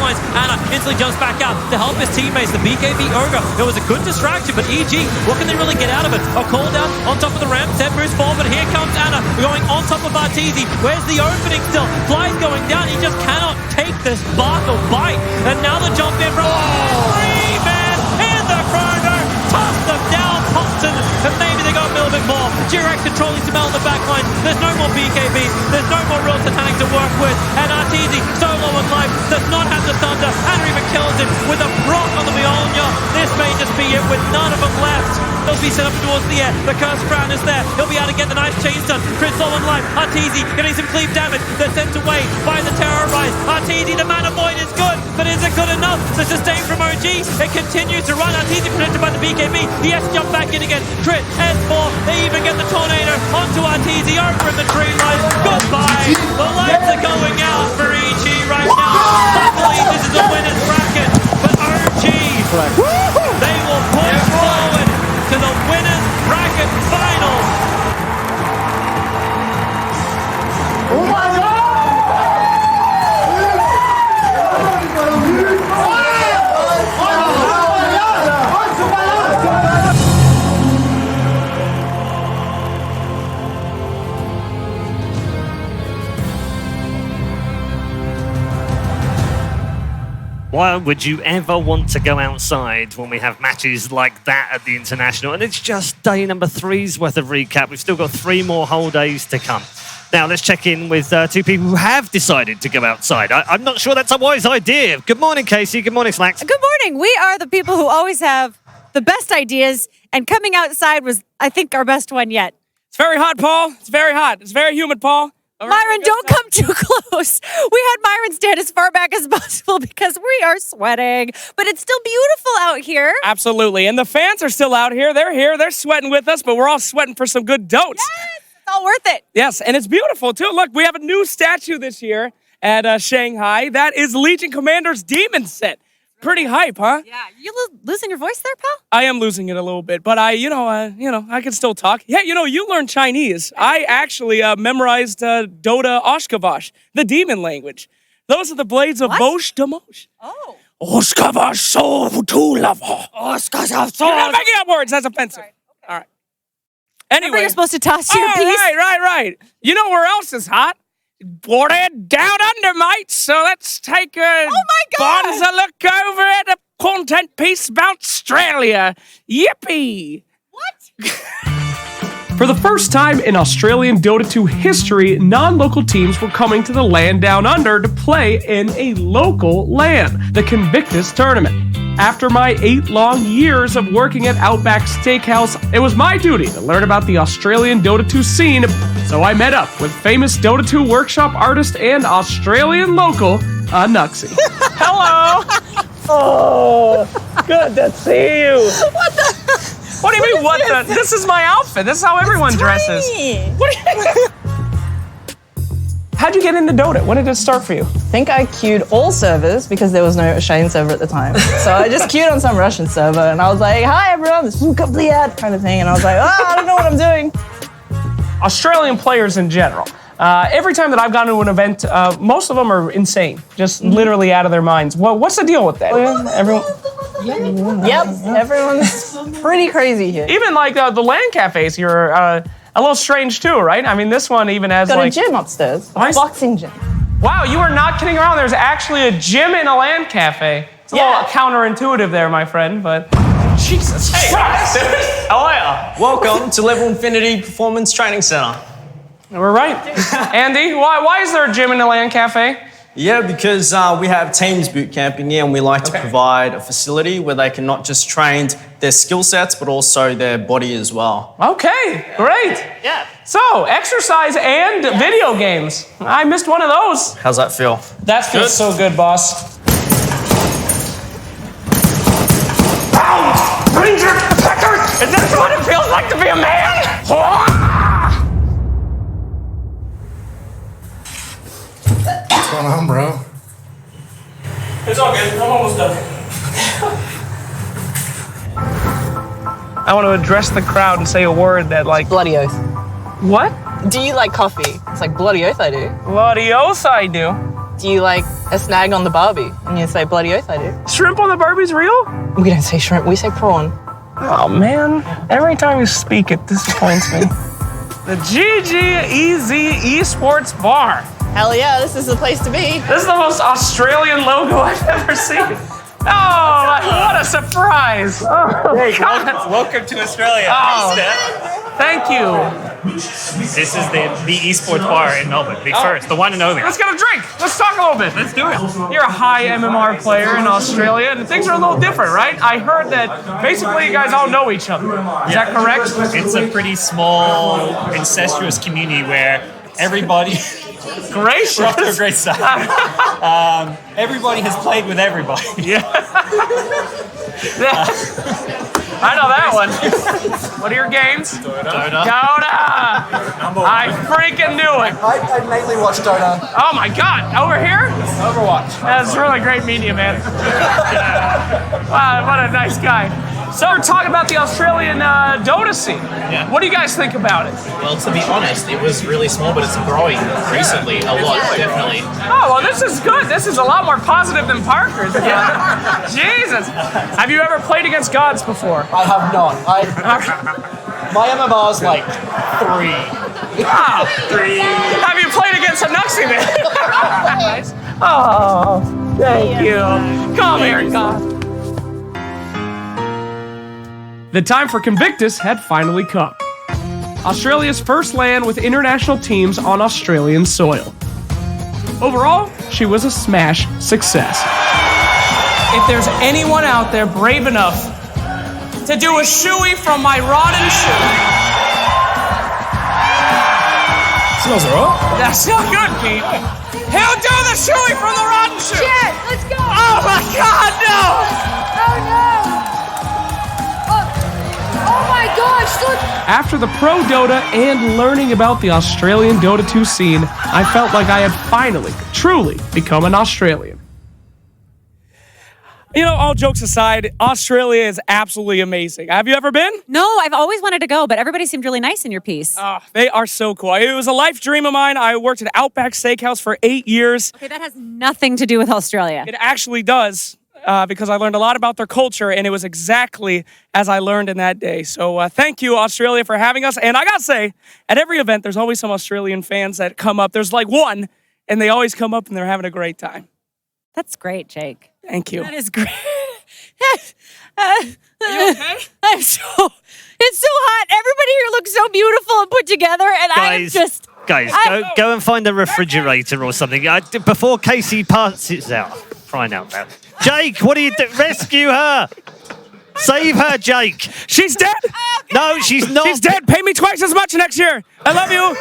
backlines. Anna instantly jumps back out to help his teammates. The BKB Ogre, it was a good distraction, but EG, what can they really get out of it? A call down on top of the ramp, Zed moves forward, but here comes Anna going on top of Arteezy. Where's the opening still? Fly's going down, he just cannot take this bark or bite. And now the jump in from Freeman in the corner, toss them down, Thompson, and maybe they got a little bit more. Jirac controlling Samel on the backline. There's no more BKBs, there's no more real Titanic to work with, and Arteezy, so low on life, does not have the thunder. Anna even kills him with a proc on the Mjolnir. This may just be it with none of them left. They'll be set up towards the air. The Cursed Crown is there. He'll be able to get the nice chains done. Chris low on life. Arteezy getting some cleave damage. They're sent away by the Terrorize. Arteezy, the Mana Void is good, but is it good enough to sustain from OG? It continues to run. Arteezy protected by the BKB. He has to jump back in again. Crit, S4. They even get the Tornado onto Arteezy over in the tree line. Goodbye. The lights are going out for EG right now. I believe this is a winner's bracket, but OG, they will push forward to the winners bracket finals. Oh my God! Why would you ever want to go outside when we have matches like that at the International? And it's just day number 3's worth of recap. We've still got 3 more whole days to come. Now, let's check in with 2 people who have decided to go outside. I'm not sure that's a wise idea. Good morning, Casey. Good morning, Slacks. Good morning. We are the people who always have the best ideas, and coming outside was, I think, our best one yet. It's very hot, Paul. It's very hot. It's very humid, Paul. Myron, don't come too close. We had Myron stand as far back as possible because we are sweating, but it's still beautiful out here. Absolutely, and the fans are still out here. They're here. They're sweating with us, but we're all sweating for some good dotes. Yes, it's all worth it. Yes, and it's beautiful, too. Look, we have a new statue this year at Shanghai. That is Legion Commander's Demon set. Pretty hype, huh? Yeah, you losing your voice there, pal? I am losing it a little bit, but I can still talk. Yeah, you learn Chinese. I actually memorized Dota Oshkosh, the demon language. Those are the blades of Bosch Demosh. Oh. Oshkosh so to love. Oshkosh so. You're not making up words. That's offensive. Okay. All right. Anyway, Remember you're supposed to toss your piece. Right. You know where else is hot? Watered down under, mate. So let's take a bonza look over at a content piece about Australia. Yippee! What? For the first time in Australian Dota 2 history, non-local teams were coming to the LAN Down Under to play in a local LAN, the Convictus Tournament. After my 8 long years of working at Outback Steakhouse, it was my duty to learn about the Australian Dota 2 scene, so I met up with famous Dota 2 workshop artist and Australian local, Nuxie. Hello! Oh, good to see you. What the? What do you mean, what the? This is my outfit. This is how everyone dresses. What do you... How'd you get into Dota? When did it start for you? I think I queued all servers because there was no Australian server at the time. So I just queued on some Russian server and I was like, hi everyone, this is complete kind of thing. And I was like, I don't know what I'm doing. Australian players in general. Every time that I've gone to an event, most of them are insane, just literally out of their minds. What's the deal with that? Everyone's pretty crazy here. Even like the LAN cafes here are a little strange too, right? I mean, this one even has Got like a gym upstairs, a Nice. boxing gym. Wow, you are not kidding around. There's actually a gym in a LAN cafe. It's a little counterintuitive there, my friend, but Jesus Christ. How are you? Welcome to Level Infinity Performance Training Center. We're right. Andy, why is there a gym in a LAN cafe? Yeah, because we have teams boot camping here and we like to provide a facility where they can not just train their skill sets, but also their body as well. Okay, great. Yeah. So, exercise and video games. I missed one of those. How's that feel? That feels so good, boss. Ranger Protector! Is this what it feels like to be a man? What's going on, bro? It's all good. I'm almost done. I want to address the crowd and say a word that, like... Bloody oath. What? Do you like coffee? It's like bloody oath I do. Bloody oath I do. do you like a snag on the Barbie? And you say, bloody oath I do. Shrimp on the Barbie's real? We don't say shrimp, we say prawn. Oh man, every time you speak it disappoints me. The GGEZ Esports Bar. Hell yeah, this is the place to be. This is the most Australian logo I've ever seen. Oh, what a surprise. Oh, hey, welcome to Australia. Oh, thank you. This is the esports bar in Melbourne, the first, the one and only. Let's get a drink. Let's talk a little bit. Let's do it. You're a high MMR player in Australia, and things are a little different, right? I heard that basically you guys all know each other. Is that correct? It's a pretty small, incestuous community where everybody... Gracious. We're off to a great start. Everybody has played with everybody. Yeah. I know that one. What are your games? Dota. I freaking knew it. I mainly watch Dota. Oh my god, over here? Overwatch. That's really great media, man. Wow, what a nice guy. So we're talking about the Australian Dota scene. Yeah. What do you guys think about it? Well, to be honest, it was really small, but it's growing recently a lot, definitely. Oh, well, this is good. This is a lot more positive than Parker's. Yeah. Jesus. Have you ever played against gods before? I have not. My MMR's like 3. Wow. 3. Have you played against a Nuxie then? Oh, thank you. Come here, God. The time for Convictus had finally come. Australia's first LAN with international teams on Australian soil. Overall, she was a smash success. If there's anyone out there brave enough to do a shoey from my rotten shoe. Smells alright. That's not good, Pete. He'll do the shoey from the rotten shoe. Shit, let's go. Oh my God, no! Oh no. Oh my gosh, look! After the pro Dota and learning about the Australian Dota 2 scene, I felt like I had finally, truly become an Australian. You know, all jokes aside, Australia is absolutely amazing. Have you ever been? No, I've always wanted to go, but everybody seemed really nice in your piece. They are so cool. It was a life dream of mine. I worked at Outback Steakhouse for 8 years. Okay, that has nothing to do with Australia. It actually does. Because I learned a lot about their culture, and it was exactly as I learned in that day. So thank you, Australia, for having us. And I gotta say, at every event, there's always some Australian fans that come up. There's like one, and they always come up, and they're having a great time. That's great, Jake. Thank you. That is great. Are you okay? It's so hot. Everybody here looks so beautiful and put together, and I am just... Guys, go and find a refrigerator or something. Before Casey passes out. Crying out loud. Jake, what are you doing? Rescue her! Save her, Jake! She's dead! No, she's not. She's dead! Pay me twice as much next year! I love you!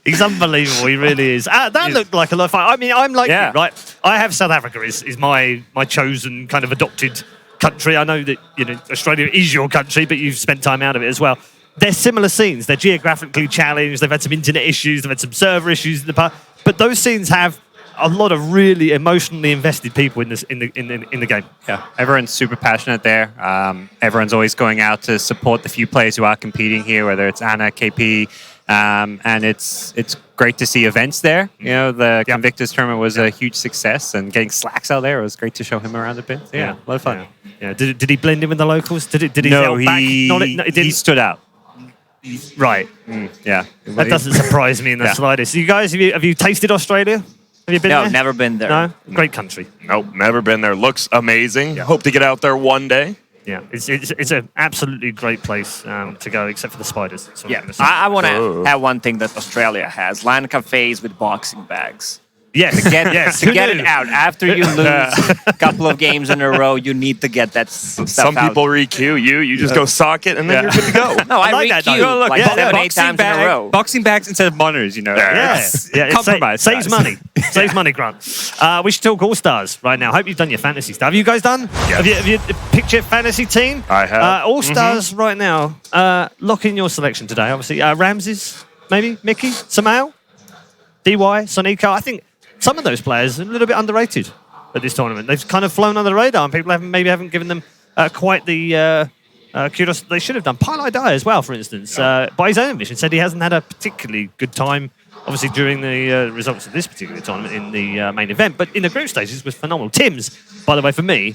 He's unbelievable, he really is. That looked like a lot of fun. I mean, I'm like you, right? I have South Africa is my chosen kind of adopted country. I know that, you know, Australia is your country, but you've spent time out of it as well. They're similar scenes. They're geographically challenged. They've had some internet issues. They've had some server issues in the past. But those scenes have a lot of really emotionally invested people in the game. Yeah, everyone's super passionate there. Everyone's always going out to support the few players who are competing here, whether it's Anna, KP, and it's great to see events there. You know, the Convictus tournament was a huge success, and getting Slacks out there, it was great to show him around a bit. So, yeah, a lot of fun. Yeah. Did he blend in with the locals? Did he? No, he stood out. Right. Yeah. That doesn't surprise me in the slightest. You guys, have you tasted Australia? Have you been there? No, never been there. No? Great country. Nope, never been there. Looks amazing. Hope to get out there one day. Yeah, it's an absolutely great place to go, except for the spiders. I want to have one thing that Australia has: LAN cafes with boxing bags. Yes, to get it out after you lose a couple of games in a row. You need to get that stuff out. Some people re-queue you just go sock it, and then you're good to go. No, I like re-queue like 7-8 times in a row. Boxing bags instead of monitors, you know. Compromise. Saves money. Saves money, Grant. We should talk All-Stars right now. Hope you've done your fantasy stuff. Have you guys done? Yes. Have you picked your fantasy team? I have. All-Stars right now. Lock in your selection today, obviously. Ramses, maybe? Mickey? Samael? DY? Sonico? I think some of those players are a little bit underrated at this tournament. They've kind of flown under the radar, and people haven't given them quite the kudos they should have done. Pilai Dai as well, for instance, by his own admission, said he hasn't had a particularly good time obviously during the results of this particular tournament in the main event, but in the group stages was phenomenal. Tim's, by the way, for me,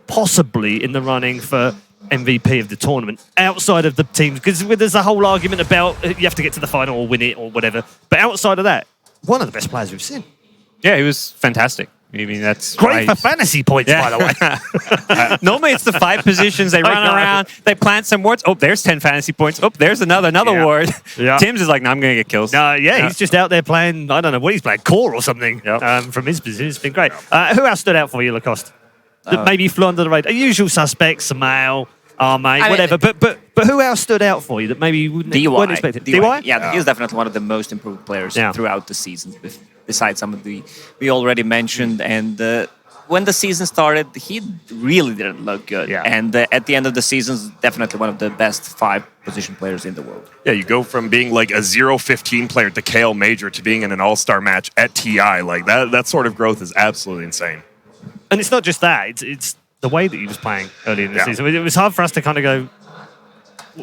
possibly in the running for MVP of the tournament outside of the teams, because there's a whole argument about you have to get to the final or win it or whatever. But outside of that, one of the best players we've seen. Yeah, he was fantastic. I mean, that's great for fantasy points, by the way. Normally, it's the 5 positions. They run around, they plant some wards. Oh, there's 10 fantasy points. Oh, there's another ward. Yeah. Tim's is like, no, I'm going to get kills. He's just out there playing, I don't know what he's playing, core or something from his position. It's been great. Who else stood out for you, Lacoste? That maybe flew under the radar? Usual suspects, Samael, Armate, whatever. But who else stood out for you that maybe you weren't expecting? DY? Yeah, he's definitely one of the most improved players throughout the season, besides some of the we already mentioned. And when the season started, he really didn't look good. Yeah. And at the end of the season, definitely one of the best 5 position players in the world. Yeah, you go from being like a 0-15 player at the KL Major to being in an all-star match at TI. Like that sort of growth is absolutely insane. And it's not just that, it's the way that he was playing early in the season. It was hard for us to kind of go,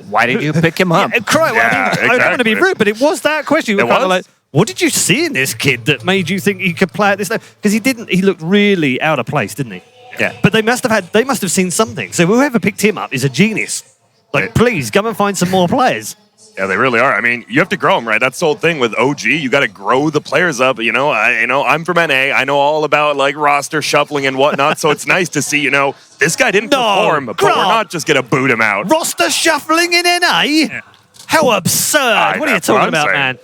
why did you pick him up? I don't want to be rude, but it was that question. You were kind of like, what did you see in this kid that made you think he could play at this level? Because he looked really out of place, didn't he? Yeah. But they must have seen something. So whoever picked him up is a genius. Like, please, come and find some more players. Yeah, they really are. I mean, you have to grow them, right? That's the whole thing with OG. You got to grow the players up. I'm from NA. I know all about like roster shuffling and whatnot. So it's nice to see, this guy didn't perform, but we're not just gonna boot him out. Roster shuffling in NA. Yeah. How absurd! What are you talking about, man?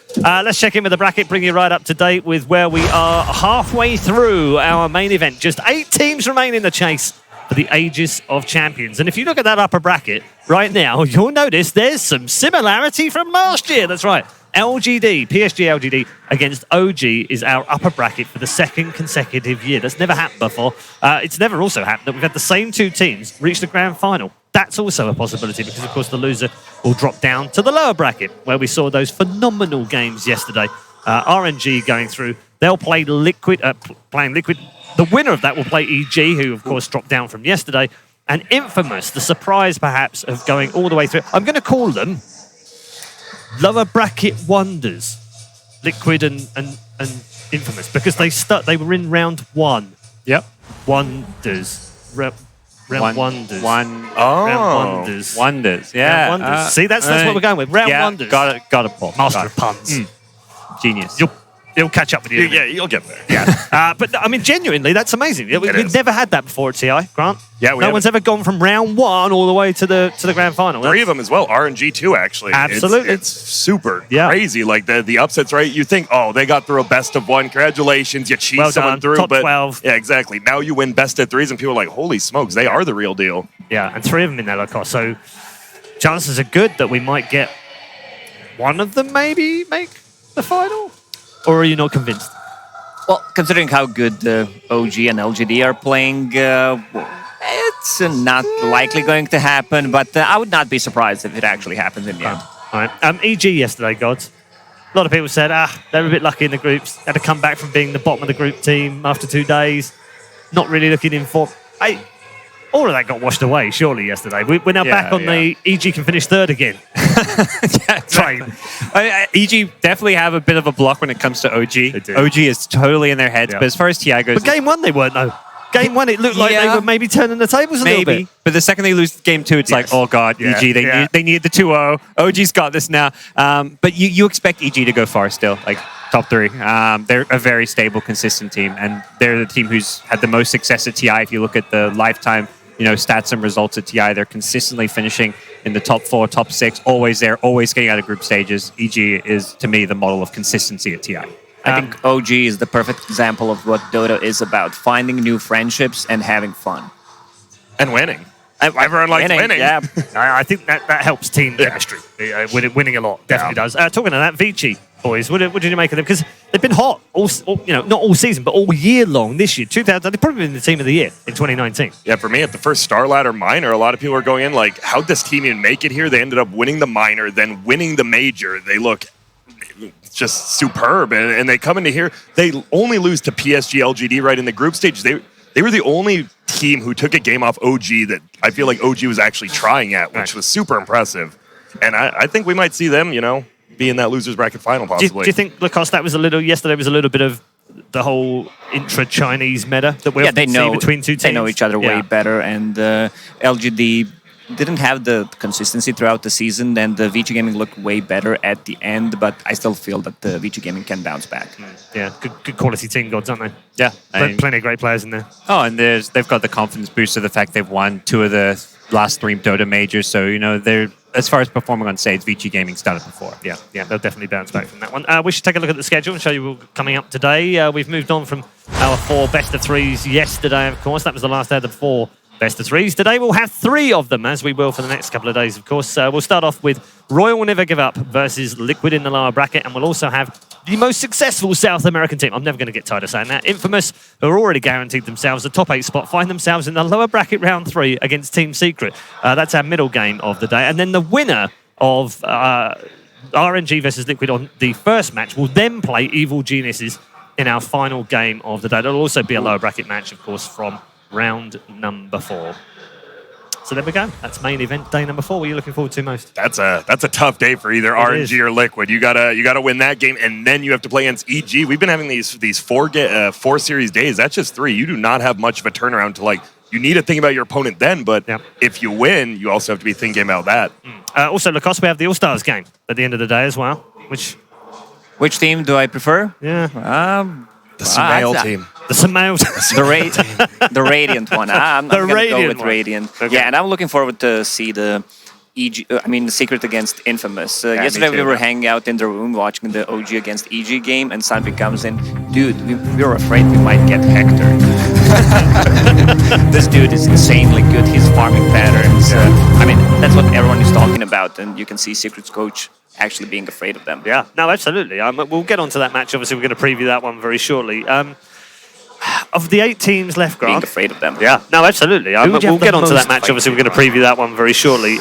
Let's check in with the bracket. Bring you right up to date with where we are halfway through our main event. Just 8 teams remain in the chase for the Aegis of Champions. And if you look at that upper bracket right now, you'll notice there's some similarity from last year. That's right. PSG LGD against OG is our upper bracket for the 2nd consecutive year. That's never happened before. It's never also happened that we've had the same 2 teams reach the grand final. That's also a possibility because, of course, the loser will drop down to the lower bracket where we saw those phenomenal games yesterday. RNG going through. They'll play Liquid, playing Liquid. The winner of that will play EG, who, of course, dropped down from yesterday. And Infamous, the surprise, perhaps, of going all the way through. I'm going to call them lower bracket wonders, Liquid and Infamous, because they were in round 1. Yep. Wonders. Round wonders. Round wonders. Wonders, yeah. Round wonders. See, that's what we're going with. Round wonders. Got it, Paul. Master of puns. Genius. It'll catch up with you. Yeah, you'll get there. Yeah. But, I mean, genuinely, that's amazing. We've never had that before at TI, Grant. Yeah, no one's ever gone from round 1 all the way to the grand final. 3 of them as well. RNG too, actually. Absolutely. It's super crazy. Like the upsets, right? You think, they got through a best of 1. Congratulations, you cheat someone through. Top but 12. Yeah, exactly. Now you win best of 3s, and people are like, holy smokes, they are the real deal. Yeah, and 3 of them in there, Lacoste. So chances are good that we might get one of them maybe make the final. Or are you not convinced? Well, considering how good OG and LGD are playing, it's not likely going to happen, but I would not be surprised if it actually happens in the end. All right. EG yesterday, Gods. A lot of people said, they were a bit lucky in the groups. Had to come back from being the bottom of the group team after 2 days. Not really looking in form. All of that got washed away, surely, yesterday. We're now back on the EG can finish 3rd again. Train. EG definitely have a bit of a block when it comes to OG. They do. OG is totally in their heads, but as far as TI goes... But game 1 they weren't, though. Game 1 it looked like they were maybe turning the tables a little bit. But the second they lose game 2, it's like, oh God, EG, they need the 2-0. OG's got this now. But you expect EG to go far still, like top 3. They're a very stable, consistent team, and they're the team who's had the most success at TI. If you look at the lifetime stats and results at TI, they're consistently finishing in the top 4, top 6, always there, always getting out of group stages. EG is, to me, the model of consistency at TI. I think OG is the perfect example of what Dota is about, finding new friendships and having fun. And winning. Everyone likes winning. Yeah. I think that helps team chemistry. Winning a lot, definitely does. Talking of that, Vici, boys, what did you make of them? Because they've been hot, not all season, but all year long this year. 2000, they've probably been the team of the year in 2019. Yeah, for me, at the first Star Ladder minor, a lot of people are going in like, how'd this team even make it here? They ended up winning the minor, then winning the major. They look just superb, and they come into here. They only lose to PSG LGD right in the group stage. They were the only team who took a game off OG that I feel like OG was actually trying at, which was super impressive. And I think we might see them, be in that losers bracket final Do possibly. you think, Lacoste, that was yesterday was a little bit of the whole intra-Chinese meta that we they see know between two teams? They know each other way better, and LGD didn't have the consistency throughout the season, and the VG Gaming looked way better at the end, but I still feel that the VG Gaming can bounce back. Yeah, good quality team gods, aren't they? Yeah. Plenty of great players in there. Oh, and they've got the confidence boost of the fact they've won 2 of the last 3 Dota majors, so, they're, as far as performing on stage, VG Gaming's done it before. Yeah, they'll definitely bounce back from that one. We should take a look at the schedule and show you what's coming up today. We've moved on from our 4 best of 3s yesterday, of course. That was the last day of the 4 best of 3s. Today we'll have 3 of them, as we will for the next couple of days, of course. We'll start off with Royal Never Give Up versus Liquid in the lower bracket, and we'll also have the most successful South American team. I'm never going to get tired of saying that. Infamous, who are already guaranteed themselves a top 8 spot, find themselves in the lower bracket round 3 against Team Secret. That's our middle game of the day. And then the winner of RNG versus Liquid on the first match will then play Evil Geniuses in our final game of the day. There'll also be a lower bracket match, of course, from round number 4. So there we go. That's main event day number 4. What are you looking forward to most? That's a tough day for either RNG or Liquid. You gotta win that game, and then you have to play against EG. We've been having these 4 series days. That's just 3. You do not have much of a turnaround to You need to think about your opponent then, but if you win, you also have to be thinking about that. Also, Lacoste, we have the All Stars game at the end of the day as well. Which team do I prefer? Yeah. The Sumail team. The Sumail team. The Radiant one. I'm going to go with Radiant. Okay. Yeah, and I'm looking forward to see the the Secret against Infamous. Yesterday we were hanging out in the room watching the OG against EG game, and Sanvi comes in. Dude, we were afraid we might get Hector. This dude is insanely good. His farming patterns. That's what everyone is talking about, and you can see Secret's coach actually being afraid of them. Yeah, no, absolutely. We'll get onto that match. Obviously, we're going to preview that one very shortly. Of the 8 teams left, Grant. Being afraid of them. Yeah, no, absolutely. We'll get onto that match. Obviously, we're going to preview that one very shortly.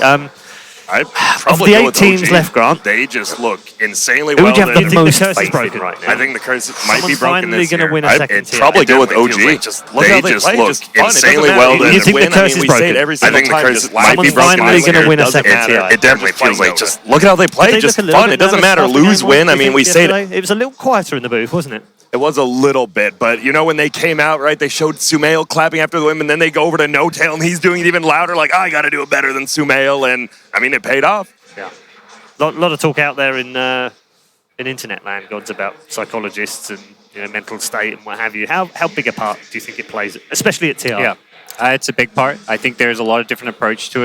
I'd probably of the go 8 with teams OG. left, Grant. They just look insanely Who well. do you have the most curse is broken right now? I think the curse might be Someone's broken finally this gonna year. win a second I'd tier. probably go with It definitely OG. feels like Just they just look insanely well. You think the curse is we say broken? it every I single think the time. curse Just might be someone's broken finally this year. going to win a Doesn't second matter. tier. It definitely feels like just look at how they play. Did they Just look a little fun. bit It doesn't nervous matter. after the Lose, game, win. do I you mean, think, we say it. yesterday? It was a little quieter in the booth, wasn't it? It was a little bit, but when they came out, right, they showed Sumail clapping after the win, and then they go over to No Tail, and he's doing it even louder, like, I got to do it better than Sumail, and it paid off. Yeah. A lot of talk out there in internet land, gods, about psychologists and mental state and what have you. How big a part do you think it plays, especially at TI? Yeah. It's a big part. I think there's a lot of different approaches to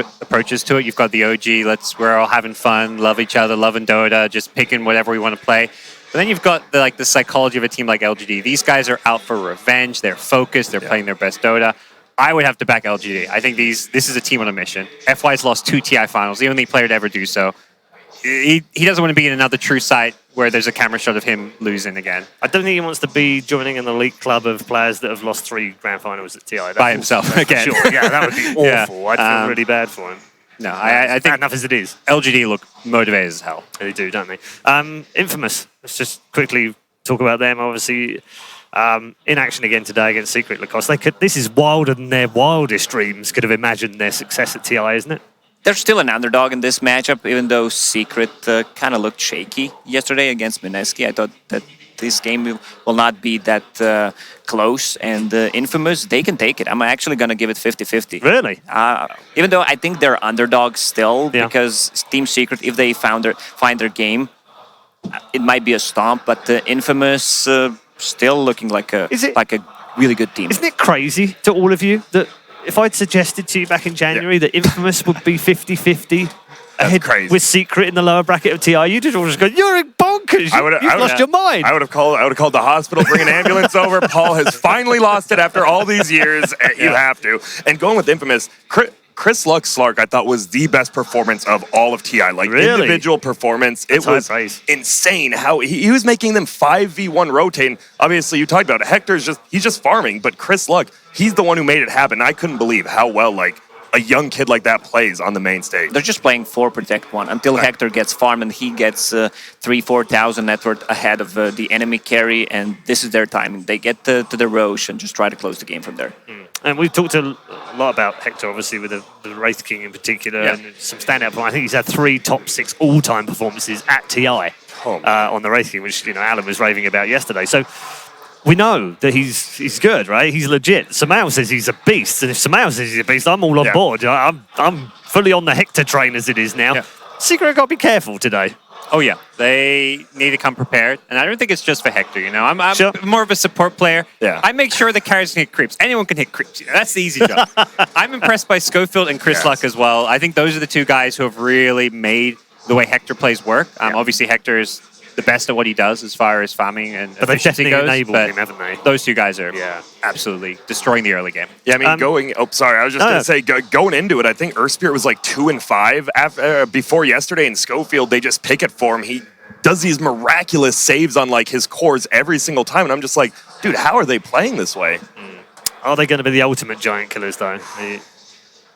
it. You've got the OG, we're all having fun, love each other, loving Dota, just picking whatever we want to play. But then you've got the psychology of a team like LGD. These guys are out for revenge. They're focused. They're playing their best Dota. I would have to back LGD. I think this is a team on a mission. FY's lost 2 TI finals, the only player to ever do so. He doesn't want to be in another true sight where there's a camera shot of him losing again. I don't think he wants to be joining an elite club of players that have lost 3 grand finals at TI. By himself again. Sure. Yeah, that would be awful. I'd feel really bad for him. No, I think bad enough as it is. LGD look motivated as hell. They do, don't they? Infamous. Let's just quickly talk about them. Obviously, in action again today against Secret Lacoste. This is wilder than their wildest dreams could have imagined their success at TI, isn't it? They're still an underdog in this matchup, even though Secret kind of looked shaky yesterday against Mineski. I thought that this game will not be that close, and Infamous, they can take it. I'm actually going to give it 50-50. Really? Even though I think they're underdogs still, because Team Secret, if they find their game, it might be a stomp, but Infamous still looking like a really good team. Isn't it crazy to all of you that if I'd suggested to you back in January that Infamous would be 50-50 ahead with Secret in the lower bracket of TI, you'd all just go, you're bonkers. You've lost your mind. I would have called the hospital, bring an ambulance over. Paul has finally lost it after all these years. You have to. And going with Infamous, Chris Luck Slark, I thought, was the best performance of all of TI. Individual performance. It was insane how he was making them 5v1 rotating. Obviously, you talked about it. Hector's he's just farming, but Chris Luck, he's the one who made it happen. I couldn't believe how well, a young kid like that plays on the main stage. They're just playing 4 protect 1 until Hector gets farmed and he gets 3,000-4,000 net worth ahead of the enemy carry, and this is their timing. They get to the Roche and just try to close the game from there. And we've talked a lot about Hector, obviously, with the Wraith King in particular, and some standout. I think he's had 3 top 6 all-time performances at TI on the Wraith King, which Alan was raving about yesterday. So we know that he's good, right? He's legit. Samao says he's a beast, and if Samao says he's a beast, I'm all on board. I'm fully on the Hector train as it is now. Yeah. Secret have got to be careful today. Oh yeah, they need to come prepared, and I don't think it's just for Hector. I'm more of a support player. Yeah. I make sure the carries can hit creeps. Anyone can hit creeps. That's the easy job. I'm impressed by Schofield and Chris Luck as well. I think those are the 2 guys who have really made the way Hector plays work. Obviously, Hector is the best at what he does as far as farming and efficiency goes. Enabled him, haven't they? Those 2 guys are absolutely destroying the early game. Yeah, I mean, I was just going to say, going into it, I think Earthspirit was like 2-5 before yesterday, and Schofield, they just pick it for him. He does these miraculous saves on like his cores every single time, and I'm just like, dude, how are they playing this way? Are they going to be the ultimate giant killers, though?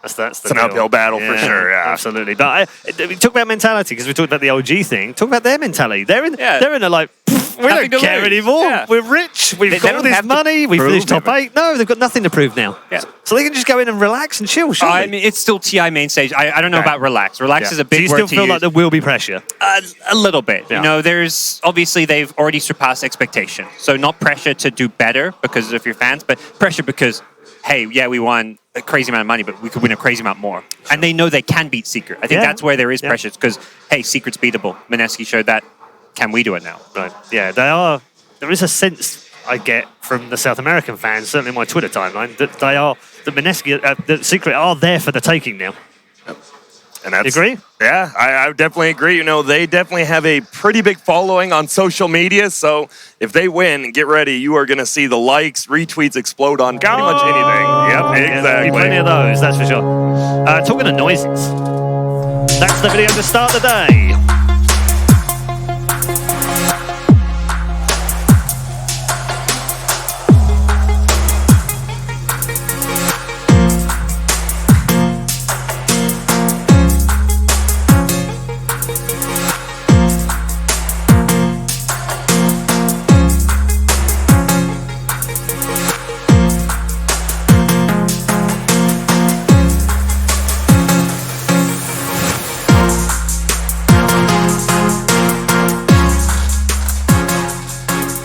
That's it's an uphill battle for sure. Yeah, absolutely. But we talk about mentality because we talked about the OG thing. Talk about their mentality. They're in a like, we don't care anymore. Yeah. We're rich. We've got all this money. We finished top 8. No, they've got nothing to prove now. Yeah. So they can just go in and relax and chill. I mean, it's still TI main stage. I don't know about relax. Relax is a big word. Do you still feel like there will be pressure? A little bit. Yeah. There's obviously they've already surpassed expectation. So not pressure to do better because of your fans, but pressure because, hey, yeah, we won a crazy amount of money, but we could win a crazy amount more. And they know they can beat Secret. I think that's where there is pressure because, hey, Secret's beatable. Mineski showed that. Can we do it now? Right. Yeah, they are. There is a sense I get from the South American fans, certainly in my Twitter timeline, that the Secret are there for the taking now. And that's, you agree? Yeah, I definitely agree. They definitely have a pretty big following on social media. So if they win, get ready. You are going to see the likes, retweets explode on pretty much anything. Yep, exactly. Plenty of those, that's for sure. Talking of noises, that's the video to start the day.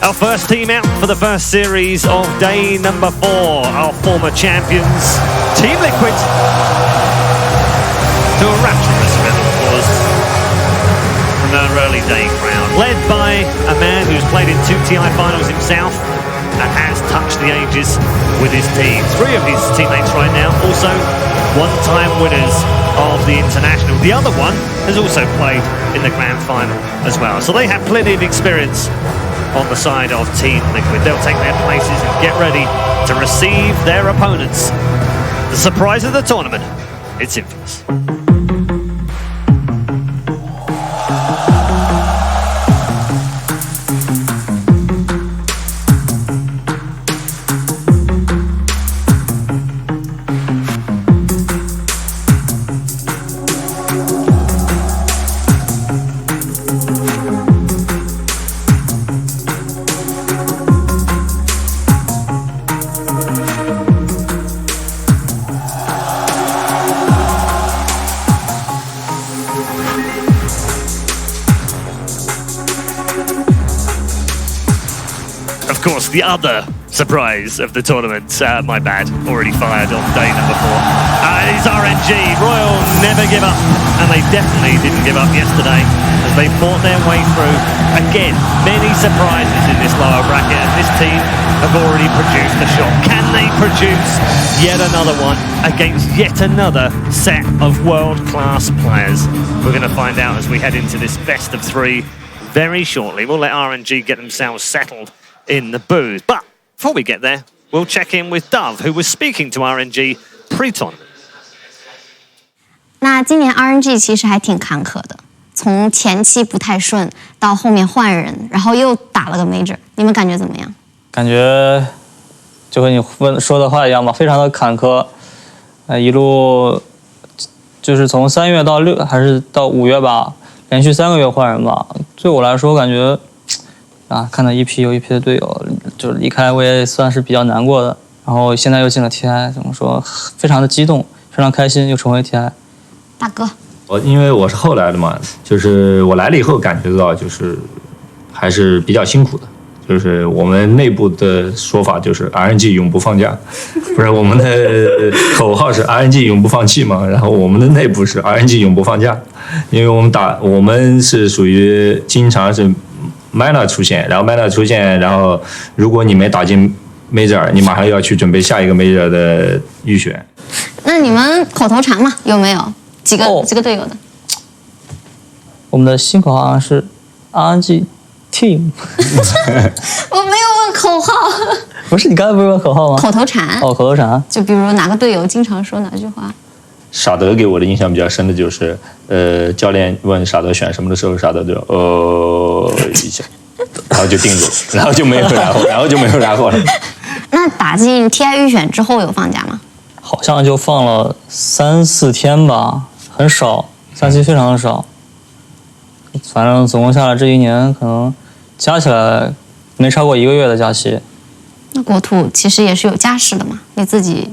Our first team out for the first series of day number 4, our former champions, Team Liquid, to a rapturous round of applause from our early day crowd, led by a man who's played in 2 TI finals himself and has touched the ages with his team. 3 of his teammates right now, also one-time winners of the International. The other one has also played in the Grand Final as well. So they have plenty of experience on the side of Team Liquid. They'll take their places and get ready to receive their opponents. The surprise of the tournament, it's Infamous. Of course, the other surprise of the tournament, my bad, already fired on day number 4, is RNG. Royal never give up, and they definitely didn't give up yesterday as they fought their way through. Again, many surprises in this lower bracket, and this team have already produced a shot. Can they produce yet another one against yet another set of world-class players? We're going to find out as we head into this best of 3 very shortly. We'll let RNG get themselves settled in the booth. But before we get there, we'll check in with Dove, who was speaking to RNG pre-tournament. 那今年 RNG 其实还挺坎坷的，从前期不太顺到后面换人，然后又打了个 major， 你们感觉怎么样？感觉就和你说的话一样吧，非常的坎坷，一路就是从3月到6还是到5月吧，连续3个月换人吧。对我来说，感觉看到一批又一批的队友就是离开，我也算是比较难过的。然后现在又进了 TI， 怎么说，非常的激动，非常开心，又成为 TI。大哥，因为我是后来的嘛，就是我来了以后感觉到就是还是比较辛苦的。就是我们内部的说法就是 RNG 永不放假，不是我们的口号是 RNG 永不放弃嘛，然后我们的内部是 RNG 永不放假，因为我们是属于经常是 Mana 出现，然后 Mana 出现，然后如果你没打进 Major， 你马上要去准备下一个 Major 的预选。那你们口头禅嘛，有没有几个队友的？我们的新口号好像是 RNG Team。我没有问口号。不是，你刚才不是问口号吗？口头禅。哦，口头禅。就比如哪个队友经常说哪句话？傻德给我的印象比较深的就是，教练问傻德选什么的时候，傻德就一下，然后就定住了，然后就没有然后了。那打进 TI 预选之后有放假吗？好像就放了3-4天吧，很少，3期非常的少。反正总共下来这一年，可能加起来没超过1个月的假期。那国土其实也是有家室的嘛，你自己。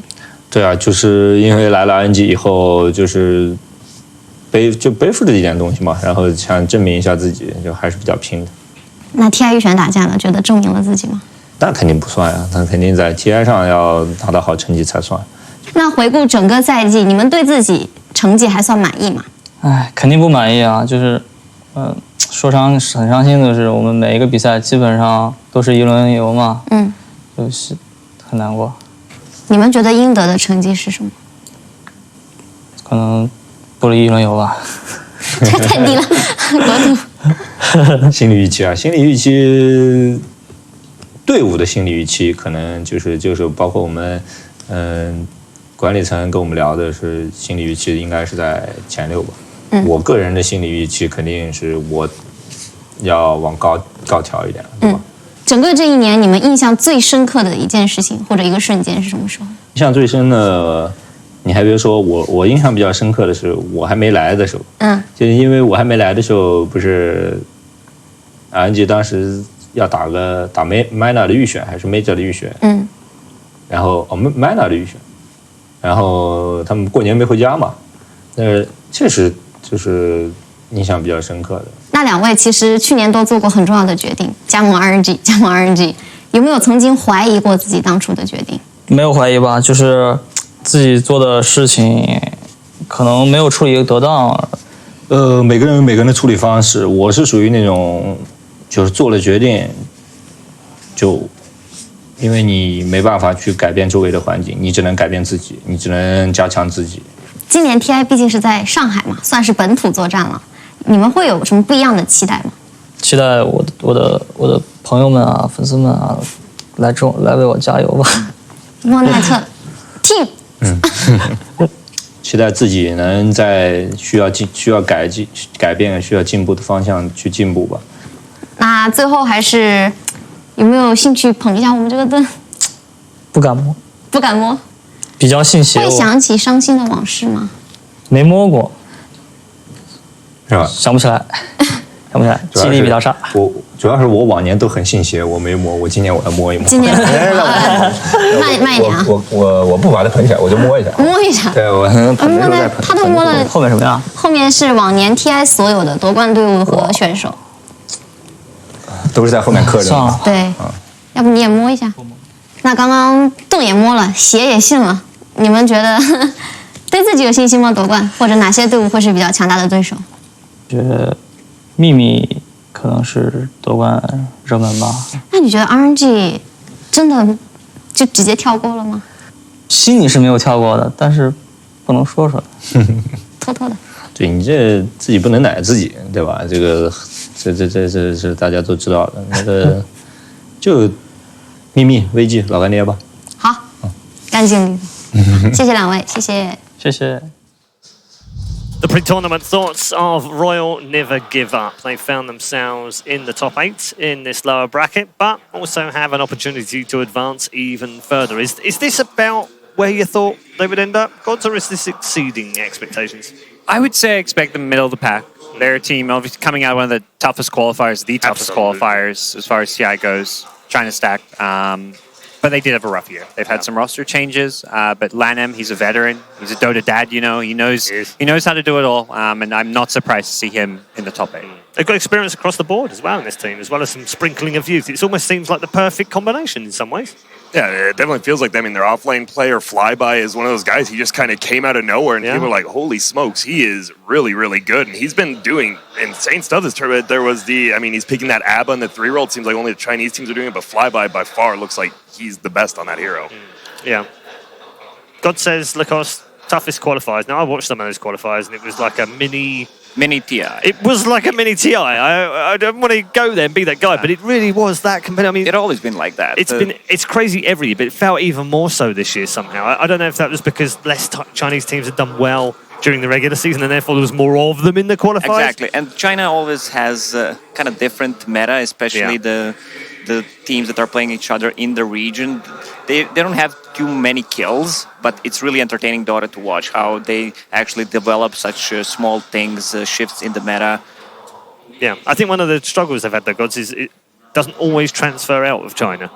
对啊，就是因为来了 RNG 以后，就是背负着一点东西嘛，然后想证明一下自己，就还是比较拼的。那 TI 预选打架了，觉得证明了自己吗？那肯定不算呀，那肯定在 TI 上要拿到好成绩才算。那回顾整个赛季，你们对自己成绩还算满意吗？哎，肯定不满意啊！就是，很伤心的是，我们每一个比赛基本上都是1轮游嘛，就是很难过。你们觉得应得的成绩是什么？可能不如1轮游吧。这太低了，国土。心理预期啊，心理预期，队伍的心理预期可能就是包括我们，管理层跟我们聊的是心理预期应该是在前6吧。我个人的心理预期肯定是我要往高调一点，对吧？整个这一年，你们印象最深刻的一件事情或者一个瞬间是什么时候？印象最深的，你还别说，我印象比较深刻的是我还没来的时候，就是因为我还没来的时候，不是 RNG 当时要打 Mana 的预选还是 Major 的预选，然后Mana 的预选，然后他们过年没回家嘛，确实就是印象比较深刻的。那2位其实去年都做过很重要的决定，加盟 RNG， 有没有曾经怀疑过自己当初的决定？没有怀疑吧，就是自己做的事情可能没有处理得当。每个人有每个人的处理方式，我是属于那种就是做了决定就。因为你没办法去改变周围的环境，你只能改变自己，你只能加强自己。今年 TI 毕竟是在上海嘛，算是本土作战了，你们会有什么不一样的期待吗？期待我的朋友们啊、粉丝们啊，来为我加油吧。莫奈特 team。期待自己能在需要改变、需要进步的方向去进步吧。那最后还是。有没有兴趣捧一下我们这个盾？不敢摸。不敢摸。比较信邪。会想起伤心的往事吗？没摸过，是吧？想不起来，记忆力比较差。主要是我往年都很信邪，我没摸，我今年我要摸一摸。今年慢一点啊！我不把它捧起来，我就摸一下。摸一下。对，我他都摸了。后面什么样？后面是往年 TI 所有的夺冠队伍和选手。都是在后面刻着。对，要不你也摸一下？那刚刚盾也摸了，鞋也信了，你们觉得对自己有信心吗？夺冠或者哪些队伍会是比较强大的对手？觉得秘密可能是夺冠热门吧。那你觉得 RNG 真的就直接跳过了吗？心里是没有跳过的，但是不能说出来，偷偷的。对你这自己不能奶自己，对吧？这个这是大家都知道的，那个就秘密危机老干爹吧。好，干净利落。谢谢2位，谢谢。谢谢。The pre-tournament thoughts of Royal never give up. They found themselves in the top 8 in this lower bracket, but also have an opportunity to advance even further. Is this about where you thought they would end up, Gods, or is this exceeding expectations? I would say expect the middle of the pack. They're a team obviously coming out of one of the toughest qualifiers, the toughest qualifiers as far as TI goes, trying to stack. But they did have a rough year. They've had some roster changes, but Lanham, he's a veteran. He's a Dota dad, you know. He knows how to do it all, and I'm not surprised to see him in the top 8. They've got experience across the board as well in this team, as well as some sprinkling of youth. It almost seems like the perfect combination in some ways. Yeah, it definitely feels like them. I mean, their offlane player, Flyby, is one of those guys. He just kind of came out of nowhere, and people are like, holy smokes, he is really, really good. And he's been doing insane stuff this tournament. There was he's picking that ABBA in the 3-year-old. Seems like only the Chinese teams are doing it, but Flyby by far looks like he's the best on that hero. Yeah. God says Lacoste, toughest qualifiers. Now, I watched some of those qualifiers, and it was like a mini TI. It was like a mini TI. I don't want to go there and be that guy, but it really was that competitive. I mean, it's always been like that. It's crazy every year, but it felt even more so this year somehow. I don't know if that was because less Chinese teams had done well during the regular season, and therefore there was more of them in the qualifiers. Exactly, and China always has kind of different meta, especially the teams that are playing each other in the region. They don't have too many kills, but it's really entertaining Dota to watch how they actually develop such small things, shifts in the meta. Yeah, I think one of the struggles they've had, though, Gods, is it doesn't always transfer out of China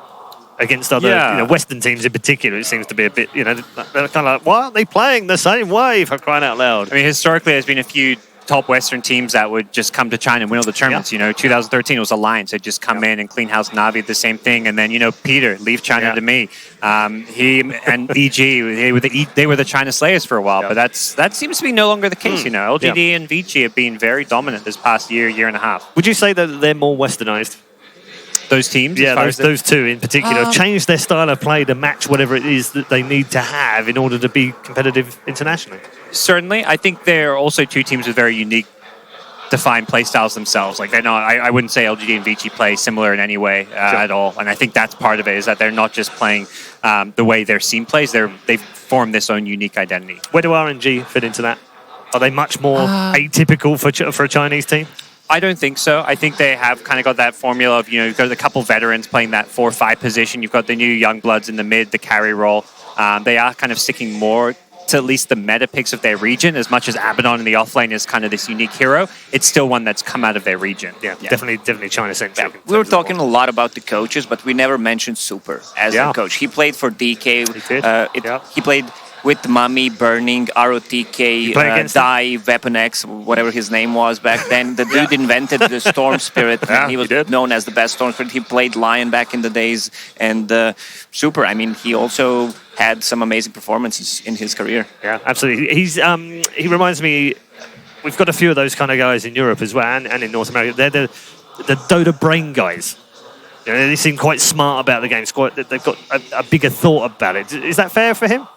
against other Western teams in particular. It seems to be a bit, they're kind of like, why aren't they playing the same way, for crying out loud? I mean, historically, there's been a few top Western teams that would just come to China and win all the tournaments. 2013 it was Alliance. They'd just come in and clean house. Navi, the same thing. And then, Peter, leave China to me. He and EG, they were the China Slayers for a while, but that seems to be no longer the case. LGD and Vici have been very dominant this past year and a half. Would you say that they're more westernized? Those teams? Yeah, those two in particular. Change their style of play to match whatever it is that they need to have in order to be competitive internationally. Certainly. I think they're also two teams with very unique, defined play styles themselves. Like, they're not, I wouldn't say LGD and Vici play similar in any way at all. And I think that's part of it, is that they're not just playing the way their scene plays. They've formed this own unique identity. Where do RNG fit into that? Are they much more atypical for a Chinese team? I don't think so. I think they have kind of got that formula of, you've got a couple veterans playing that 4-5 position. You've got the new young bloods in the mid, the carry role. They are kind of sticking more to at least the meta picks of their region. As much as Abaddon in the offlane is kind of this unique hero, it's still one that's come out of their region. Yeah. Definitely China-centric. We were talking a lot about the coaches, but we never mentioned Super as a coach. He played for DK. He played with Mummy, Burning, ROTK, Die, Weapon X, whatever his name was back then. The dude invented the Storm Spirit. He was known as the best Storm Spirit. He played Lion back in the days. And Super, I mean, he also had some amazing performances in his career. Yeah, absolutely. He reminds me, we've got a few of those kind of guys in Europe as well, and in North America. They're the Dota brain guys. They seem quite smart about the game. They've got a bigger thought about it. Is that fair for him?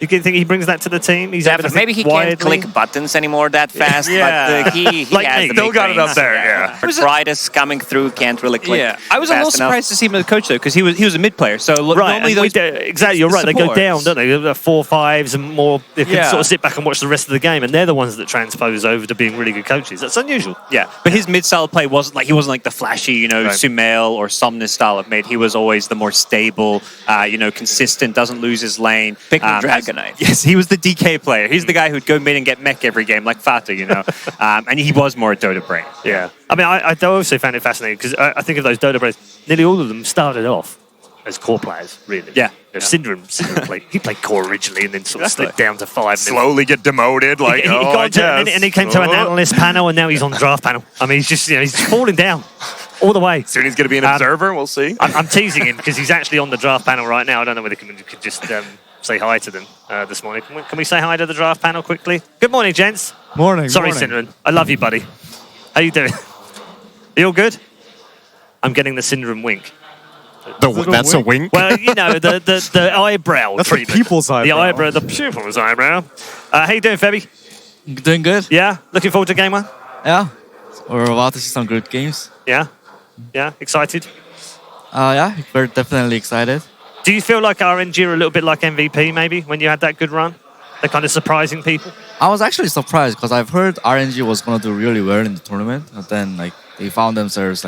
You think he brings that to the team? Maybe he can't click buttons anymore that fast, but he like has the still big got it up brains. there. Arthritis coming through, can't really click. Yeah, I was a little surprised to see him as a coach though, because he was a mid player. So normally those exactly, you're right. They go down, don't they? They're 4-5s and more. They can sort of sit back and watch the rest of the game, and they're the ones that transpose over to being really good coaches. That's unusual. Yeah, but his mid style of play wasn't like the flashy, Sumail or Somnus style of mid. He was always the more stable, consistent, doesn't lose his lane. Pick the Dragonite. Yes, he was the DK player. He's the guy who'd go mid and get mech every game, like Fata, and he was more a Dota brain. Yeah. I mean, I also found it fascinating because I think of those Dota brains, nearly all of them started off as core players, really. Yeah. Syndrome played. He played core originally and then sort of slipped down to 5. Slowly get demoted, and he came to an analyst panel, and now he's on the draft panel. I mean, he's just he's falling down all the way. Soon he's going to be an observer. We'll see. I'm teasing him because he's actually on the draft panel right now. I don't know whether we could just say hi to them this morning. Can we say hi to the draft panel quickly? Good morning, gents. Morning. Sorry, Syndrome. I love you, buddy. How you doing? You all good? I'm getting the Syndrome wink. That's a wink? Well, the eyebrow That's treatment. the people's eyebrow. The pupil's eyebrow. How you doing, Febby? Doing good. Yeah? Looking forward to game 1? Yeah. We're about to see some good games. Yeah? Yeah? Excited? Yeah, we're definitely excited. Do you feel like RNG are a little bit like MVP, maybe, when you had that good run? They're kind of surprising people? I was actually surprised because I've heard RNG was going to do really well in the tournament. But then, they found themselves,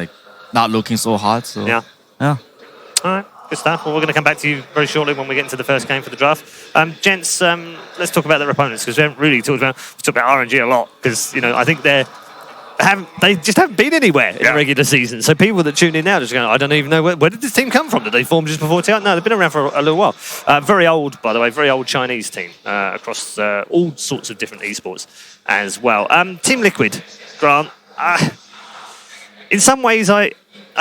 not looking so hot. So, yeah. Yeah. All right, good stuff. Well, we're going to come back to you very shortly when we get into the first game for the draft. Gents, let's talk about their opponents because we haven't really talked about RNG a lot because I think they're they just haven't been anywhere in the regular season. So people that tune in now just going, I don't even know where did this team come from? Did they form just before TI? No, they've been around for a little while. Very old, by the way, very old Chinese team across all sorts of different esports as well. Team Liquid, Grant. In some ways, I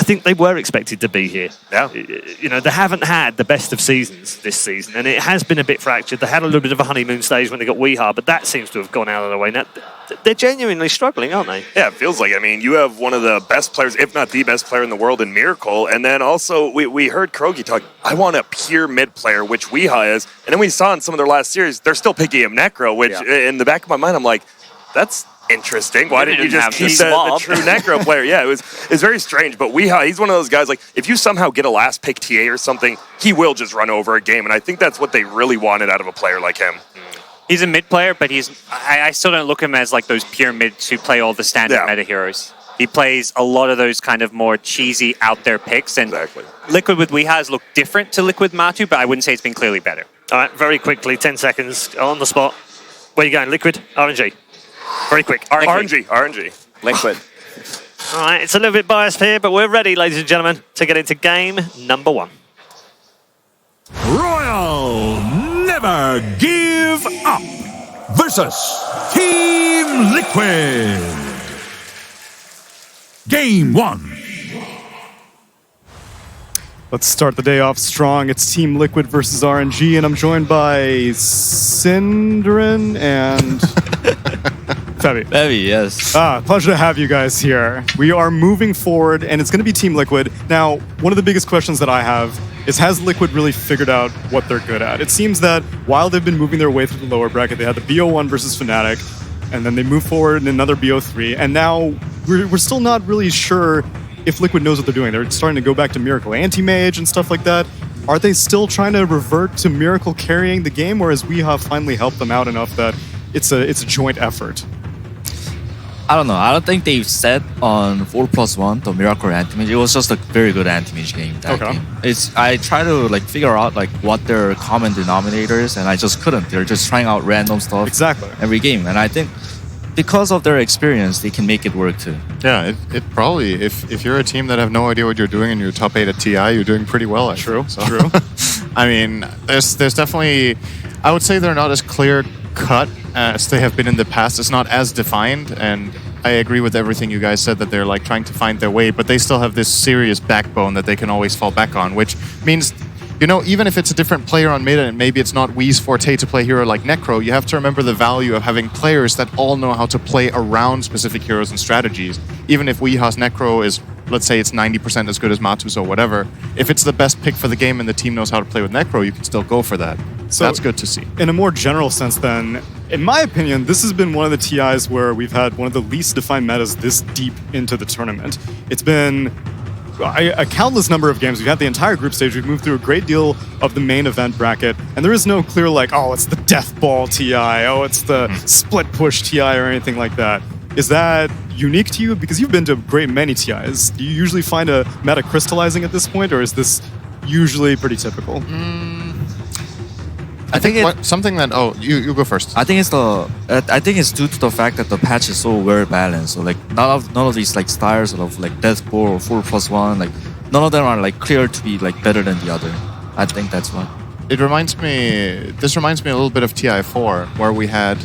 think they were expected to be here. Yeah. You know, they haven't had the best of seasons this season, and it has been a bit fractured. They had a little bit of a honeymoon stage when they got Weeha, but that seems to have gone out of the way. Now, they're genuinely struggling, aren't they? Yeah, it feels like. I mean, you have one of the best players, if not the best player in the world in Miracle, and then also we heard Krogi talk, I want a pure mid player, which Weeha is, and then we saw in some of their last series, they're still picking him Necro, which in the back of my mind, I'm like, that's interesting. Why didn't you just keep the true Necro player? Yeah, it's very strange. But Weeha, he's one of those guys, like, if you somehow get a last pick TA or something, he will just run over a game. And I think that's what they really wanted out of a player like him. He's a mid player, but I still don't look at him as like those pure mids who play all the standard meta heroes. He plays a lot of those kind of more cheesy out there picks. And Liquid with Weeha has looked different to Liquid Matu, but I wouldn't say it's been clearly better. All right, very quickly, 10 seconds on the spot. Where are you going? Liquid, RNG. Very quick. RNG. Liquid. All right, it's a little bit biased here, but we're ready, ladies and gentlemen, to get into game number 1. Royal Never Give Up versus Team Liquid. Game 1. Let's start the day off strong. It's Team Liquid versus RNG, and I'm joined by Syndrin and Febby. Febby, yes. Pleasure to have you guys here. We are moving forward, and it's going to be Team Liquid. Now, one of the biggest questions that I have is, has Liquid really figured out what they're good at? It seems that while they've been moving their way through the lower bracket, they had the BO1 versus Fnatic, and then they move forward in another BO3, and now we're still not really sure if Liquid knows what they're doing. They're starting to go back to Miracle Anti-Mage and stuff like that. Are they still trying to revert to Miracle carrying the game, or has Weeha finally helped them out enough that it's a joint effort? I don't know. I don't think they've set on 4+1 the Miracle Anti-Mage. It was just a very good Anti-Mage game. Game. I try to figure out what their common denominator is, and I just couldn't. They're just trying out random stuff every game, and I think because of their experience, they can make it work too. Yeah, it probably, if you're a team that have no idea what you're doing and you're top 8 at TI, you're doing pretty well. True. I mean, there's definitely, I would say they're not as clear cut as they have been in the past. It's not as defined, and I agree with everything you guys said that they're trying to find their way, but they still have this serious backbone that they can always fall back on, which means, you know, even if it's a different player on meta and maybe it's not Wee's forte to play hero like Necro, you have to remember the value of having players that all know how to play around specific heroes and strategies. Even if Weeha's Necro is, let's say it's 90% as good as Matu's or whatever, if it's the best pick for the game and the team knows how to play with Necro, you can still go for that. So that's good to see. In a more general sense then, in my opinion, this has been one of the TIs where we've had one of the least defined metas this deep into the tournament. It's been a countless number of games. We've had the entire group stage. We've moved through a great deal of the main event bracket, and there is no clear oh, it's the death ball TI, oh, it's the split push TI or anything like that. Is that unique to you? Because you've been to a great many TIs. Do you usually find a meta crystallizing at this point, or is this usually pretty typical? I think something that you go first. I think it's due to the fact that the patch is so well balanced. So none of these styles of death ball or 4+1, none of them are clear to be better than the other. I think that's why. This reminds me a little bit of TI4, where we had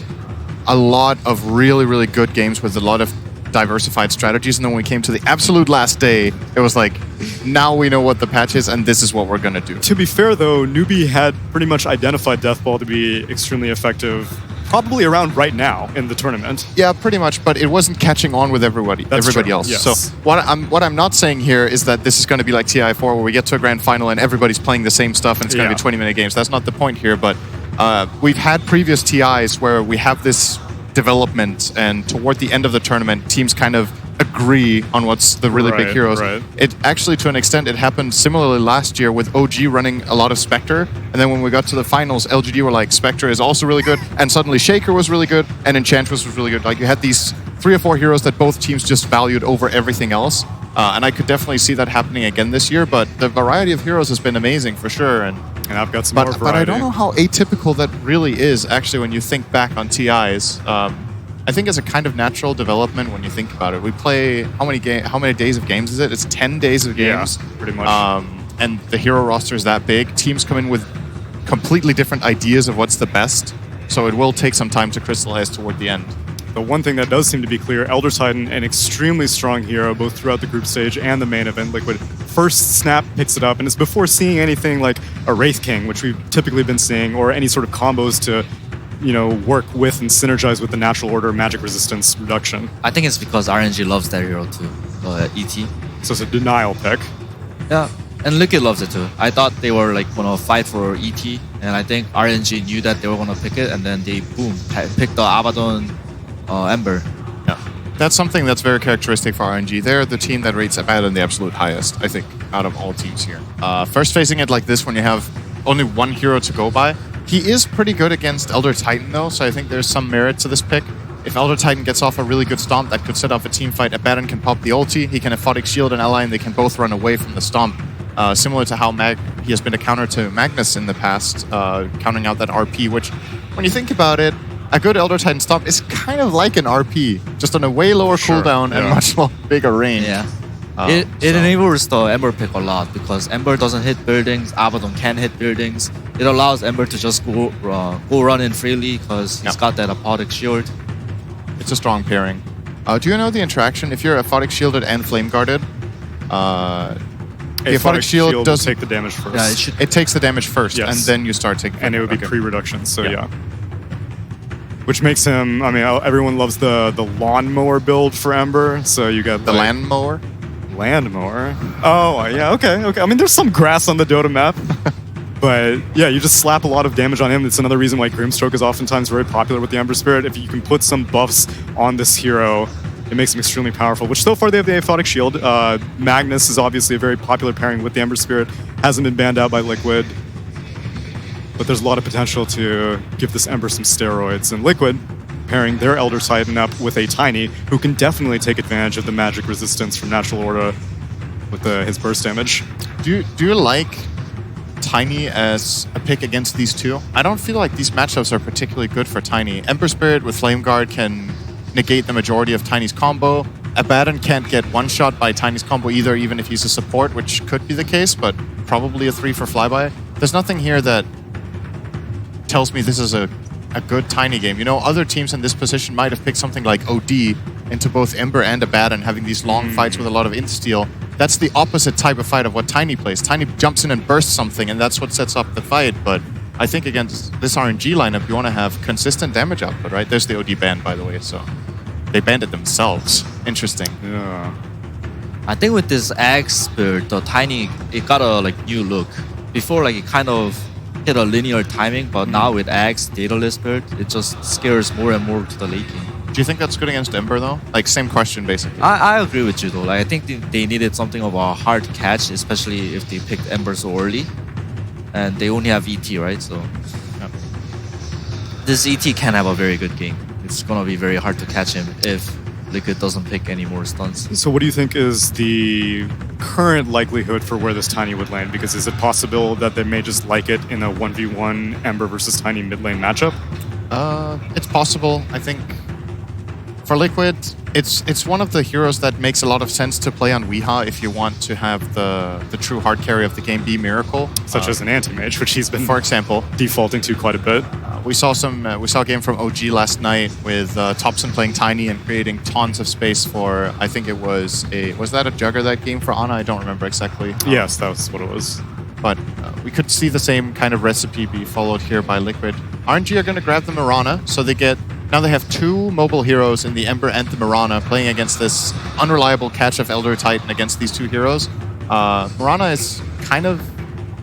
a lot of really, really good games with a lot of diversified strategies, and then when we came to the absolute last day, it was now we know what the patch is, and this is what we're going to do. To be fair, though, Newbie had pretty much identified Death Ball to be extremely effective, probably around right now in the tournament. Yeah, pretty much, but it wasn't catching on with everybody else. Yes. So what I'm not saying here is that this is going to be like TI4, where we get to a grand final and everybody's playing the same stuff and it's going to be 20-minute games. That's not the point here, but we've had previous TIs where we have this development, and toward the end of the tournament, teams kind of agree on what's the really big heroes. It actually, to an extent, it happened similarly last year with OG running a lot of Spectre, and then when we got to the finals, LGD were like, Spectre is also really good, and suddenly Shaker was really good, and Enchantress was really good. You had these 3 or 4 heroes that both teams just valued over everything else, and I could definitely see that happening again this year, but the variety of heroes has been amazing for sure, and I've got some more variety. But I don't know how atypical that really is, actually, when you think back on TIs. I think as a kind of natural development when you think about it. We play how many days of games is it? It's 10 days of games. Yeah, pretty much. And the hero roster is that big. Teams come in with completely different ideas of what's the best. So it will take some time to crystallize toward the end. The one thing that does seem to be clear, Elder Titan, an extremely strong hero, both throughout the group stage and the main event. Liquid first snap picks it up, and it's before seeing anything like a Wraith King, which we've typically been seeing, or any sort of combos to, work with and synergize with the natural order magic resistance reduction. I think it's because RNG loves that hero too, ET. So it's a denial pick. Yeah, and Liquid loves it too. I thought they were gonna fight for ET, and I think RNG knew that they were gonna pick it, and then they picked the Abaddon Ember. Yeah, that's something that's very characteristic for RNG. They're the team that rates Abaddon the absolute highest, I think, out of all teams here. First facing it like this when you have only one hero to go by. He is pretty good against Elder Titan though, so I think there's some merit to this pick. If Elder Titan gets off a really good stomp, that could set off a team fight. Abaddon can pop the ulti, he can Aphotic Shield an ally, and they can both run away from the stomp. Similar to how he has been a counter to Magnus in the past, counting out that RP, which, when you think about it, a good Elder Titan stomp is kind of like an RP, just on a way lower cooldown and much more bigger range. Yeah. It enables the Ember pick a lot because Ember doesn't hit buildings, Abaddon can hit buildings. It allows Ember to just go run in freely because he's got that Aphotic Shield. It's a strong pairing. Do you know the interaction? If you're Aphotic Shielded and Flame Guarded, the Aphotic Shield does take the damage first. Yeah, it takes the damage first, and then you start taking. And it would be pre-reduction, so yeah. Which makes him, everyone loves the lawnmower build for Ember, so you got the landmower? Landmower? Oh, yeah, okay. There's some grass on the Dota map, but yeah, you just slap a lot of damage on him. It's another reason why Grimstroke is oftentimes very popular with the Ember Spirit. If you can put some buffs on this hero, it makes him extremely powerful, which so far they have the Aphotic Shield. Magnus is obviously a very popular pairing with the Ember Spirit, hasn't been banned out by Liquid. But there's a lot of potential to give this Ember some steroids. And Liquid, pairing their Elder Titan up with a Tiny, who can definitely take advantage of the magic resistance from Natural Order with his burst damage. Do you like Tiny as a pick against these two? I don't feel like these matchups are particularly good for Tiny. Ember Spirit with Flame Guard can negate the majority of Tiny's combo. Abaddon can't get one-shot by Tiny's combo either, even if he's a support, which could be the case, but probably a 3 for flyby. There's nothing here that tells me this is a good Tiny game. Other teams in this position might have picked something like OD into both Ember and Abaddon, having these long fights with a lot of insta-steal. That's the opposite type of fight of what Tiny plays. Tiny jumps in and bursts something, and that's what sets up the fight, but I think against this RNG lineup, you want to have consistent damage output, right? There's the OD ban, by the way, so they banned it themselves. Interesting. Yeah. I think with this Axe build, the Tiny, it got a new look. Before, it kind of hit a linear timing, but now with Axe, Daedalus build, it just scares more and more to the late game. Do you think that's good against Ember, though? Same question, basically. I agree with you, though. I think they needed something of a hard catch, especially if they picked Ember so early. And they only have ET, right? So this ET can have a very good game. It's going to be very hard to catch him if Liquid doesn't pick any more stuns. So what do you think is the current likelihood for where this Tiny would land? Because is it possible that they may just like it in a 1v1 Ember versus Tiny mid lane matchup? It's possible. I think for Liquid, it's one of the heroes that makes a lot of sense to play on Weeha if you want to have the true hard carry of the game be Miracle. Such as an anti-mage, which he's been, for example, defaulting to quite a bit. We saw a game from OG last night with Thompson playing Tiny and creating tons of space for, I think it was that a Jugger that game for Ana? I don't remember exactly. Yes, that was what it was. But we could see the same kind of recipe be followed here by Liquid. RNG are going to grab the Mirana, so they have two mobile heroes in the Ember and the Mirana playing against this unreliable catch of Elder Titan against these two heroes. Mirana is kind of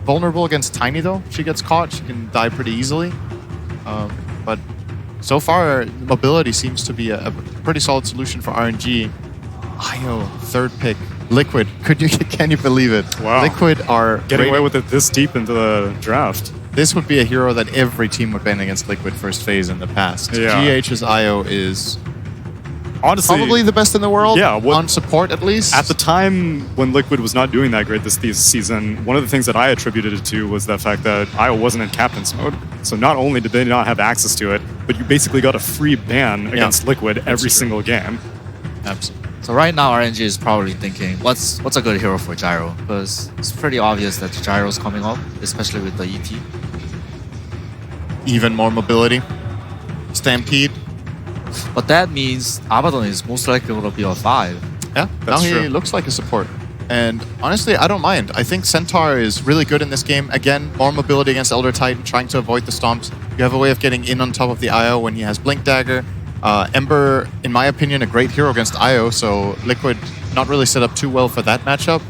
vulnerable against Tiny though. She gets caught, she can die pretty easily. But so far, mobility seems to be a pretty solid solution for RNG. IO, third pick. Liquid, can you believe it? Wow. Liquid are getting away with it this deep into the draft. This would be a hero that every team would ban against Liquid first phase in the past. Yeah. GH's IO is honestly probably the best in the world, yeah, on support at least. At the time when Liquid was not doing that great this season, one of the things that I attributed it to was the fact that IO wasn't in Captain's mode. So not only did they not have access to it, but you basically got a free ban against Liquid every single game. Absolutely. So right now, RNG is probably thinking, what's a good hero for Gyro? Because it's pretty obvious that Gyro's coming up, especially with the ET. Even more mobility. Stampede. But that means Abaddon is most likely going to be a 5. Yeah, now he looks like a support. And honestly, I don't mind. I think Centaur is really good in this game. Again, more mobility against Elder Titan, trying to avoid the stomps. You have a way of getting in on top of the IO when he has Blink Dagger. Ember, in my opinion, a great hero against IO, so Liquid not really set up too well for that matchup.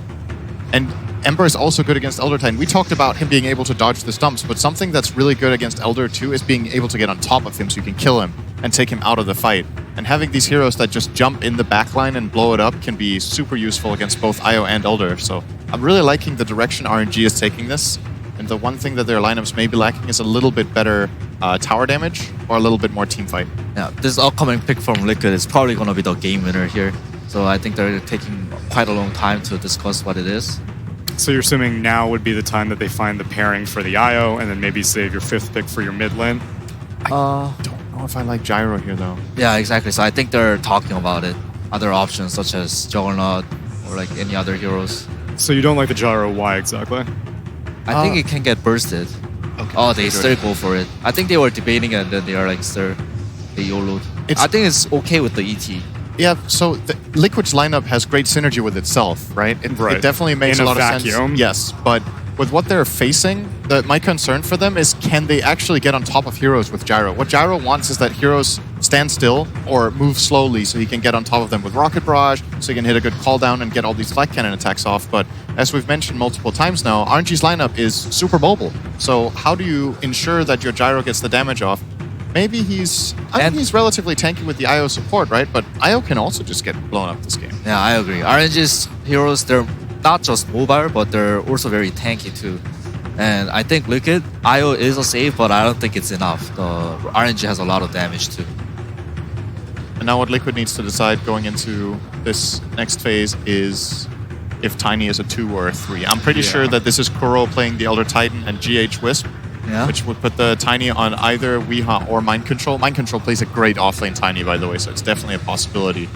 And Ember is also good against Elder Titan. We talked about him being able to dodge the stumps, but something that's really good against Elder too is being able to get on top of him so you can kill him and take him out of the fight. And having these heroes that just jump in the backline and blow it up can be super useful against both IO and Elder. So I'm really liking the direction RNG is taking this. And the one thing that their lineups may be lacking is a little bit better tower damage or a little bit more team fight. Yeah, this upcoming pick from Liquid is probably going to be the game winner here. So I think they're taking quite a long time to discuss what it is. So you're assuming now would be the time that they find the pairing for the IO and then maybe save your 5th pick for your mid lane? I don't know if I like Gyro here though. Yeah, exactly. So I think they're talking about it. Other options such as Juggernaut or like any other heroes. So you don't like the Gyro, why exactly? I think it can get bursted. Okay. Oh, they still go for it. I think they were debating it and then they are like, sir, they YOLO'd. I think it's okay with the ET. Yeah, so Liquid's lineup has great synergy with itself, right? It definitely makes a lot of sense. Yes, but with what they're facing, my concern for them is can they actually get on top of heroes with Gyro? What Gyro wants is that heroes stand still or move slowly so he can get on top of them with Rocket Barrage, so he can hit a good call down and get all these flat cannon attacks off. But as we've mentioned multiple times now, RNG's lineup is super mobile. So how do you ensure that your Gyro gets the damage off? Maybe he's relatively tanky with the IO support, right? But IO can also just get blown up this game. Yeah, I agree. RNG's heroes, they're not just mobile, but they're also very tanky too. And I think Liquid, IO is a save, but I don't think it's enough. The RNG has a lot of damage too. And now what Liquid needs to decide going into this next phase is if Tiny is a 2 or a 3. I'm pretty sure that this is Kuro playing the Elder Titan and GH Wisp. Yeah. Which would put the Tiny on either Weeha or Mind Control. Mind Control plays a great offlane Tiny, by the way, so it's definitely a possibility.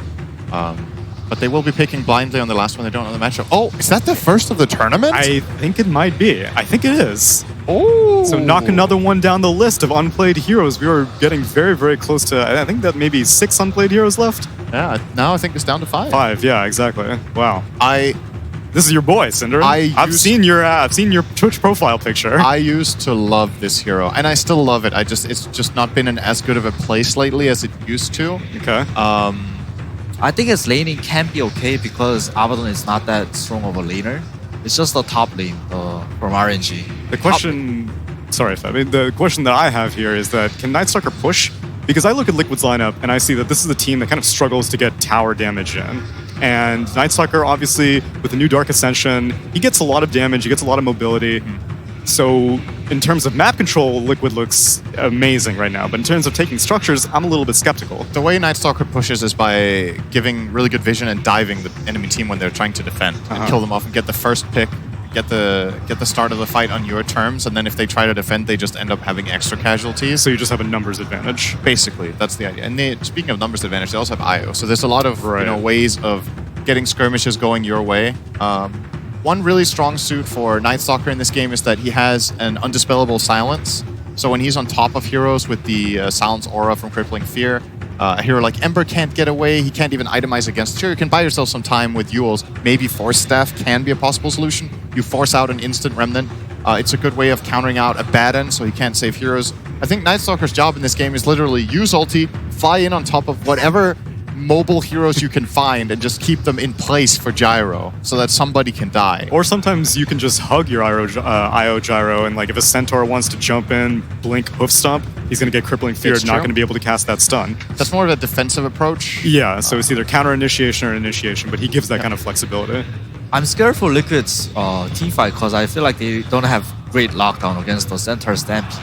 But they will be picking blindly on the last one. They don't know the matchup. Oh, is that the first of the tournament? I think it might be. I think it is. Oh! So knock another one down the list of unplayed heroes. We are getting very, very close to, I think that maybe 6 unplayed heroes left? Yeah, now I think it's down to 5. 5, yeah, exactly. Wow. This is your boy, Cinder. I've seen your Twitch profile picture. I used to love this hero, and I still love it. It's just not been in as good of a place lately as it used to. Okay. I think its laning can be okay because Abaddon is not that strong of a laner. It's just the top lane from RNG. The question, sorry, Feb, the question that I have here is that can Nightstalker push? Because I look at Liquid's lineup and I see that this is a team that kind of struggles to get tower damage in. And Nightstalker, obviously, with the new Dark Ascension, he gets a lot of damage, he gets a lot of mobility. So in terms of map control, Liquid looks amazing right now. But in terms of taking structures, I'm a little bit skeptical. The way Nightstalker pushes is by giving really good vision and diving the enemy team when they're trying to defend. And kill them off and get the first pick, get the start of the fight on your terms, and then if they try to defend, they just end up having extra casualties. So you just have a numbers advantage. Basically, that's the idea. And speaking of numbers advantage, they also have IO. So there's a lot of ways of getting skirmishes going your way. One really strong suit for Nightstalker in this game is that he has an undispellable silence. So when he's on top of heroes with the silence aura from Crippling Fear, a hero like Ember can't get away, he can't even itemize against. Sure, you can buy yourself some time with Yules. Maybe Force Staff can be a possible solution. You force out an instant Remnant. It's a good way of countering out a bad end so he can't save heroes. I think Nightstalker's job in this game is literally use ulti, fly in on top of whatever mobile heroes you can find and just keep them in place for Gyro so that somebody can die. Or sometimes you can just hug your IO Gyro, and like if a Centaur wants to jump in, blink Hoof Stomp, he's going to get Crippling Fear, not going to be able to cast that stun. That's more of a defensive approach. Yeah, so it's either counter initiation or initiation, but he gives that kind of flexibility. I'm scared for Liquid's team fight because I feel like they don't have great lockdown against the Centaur Stampede.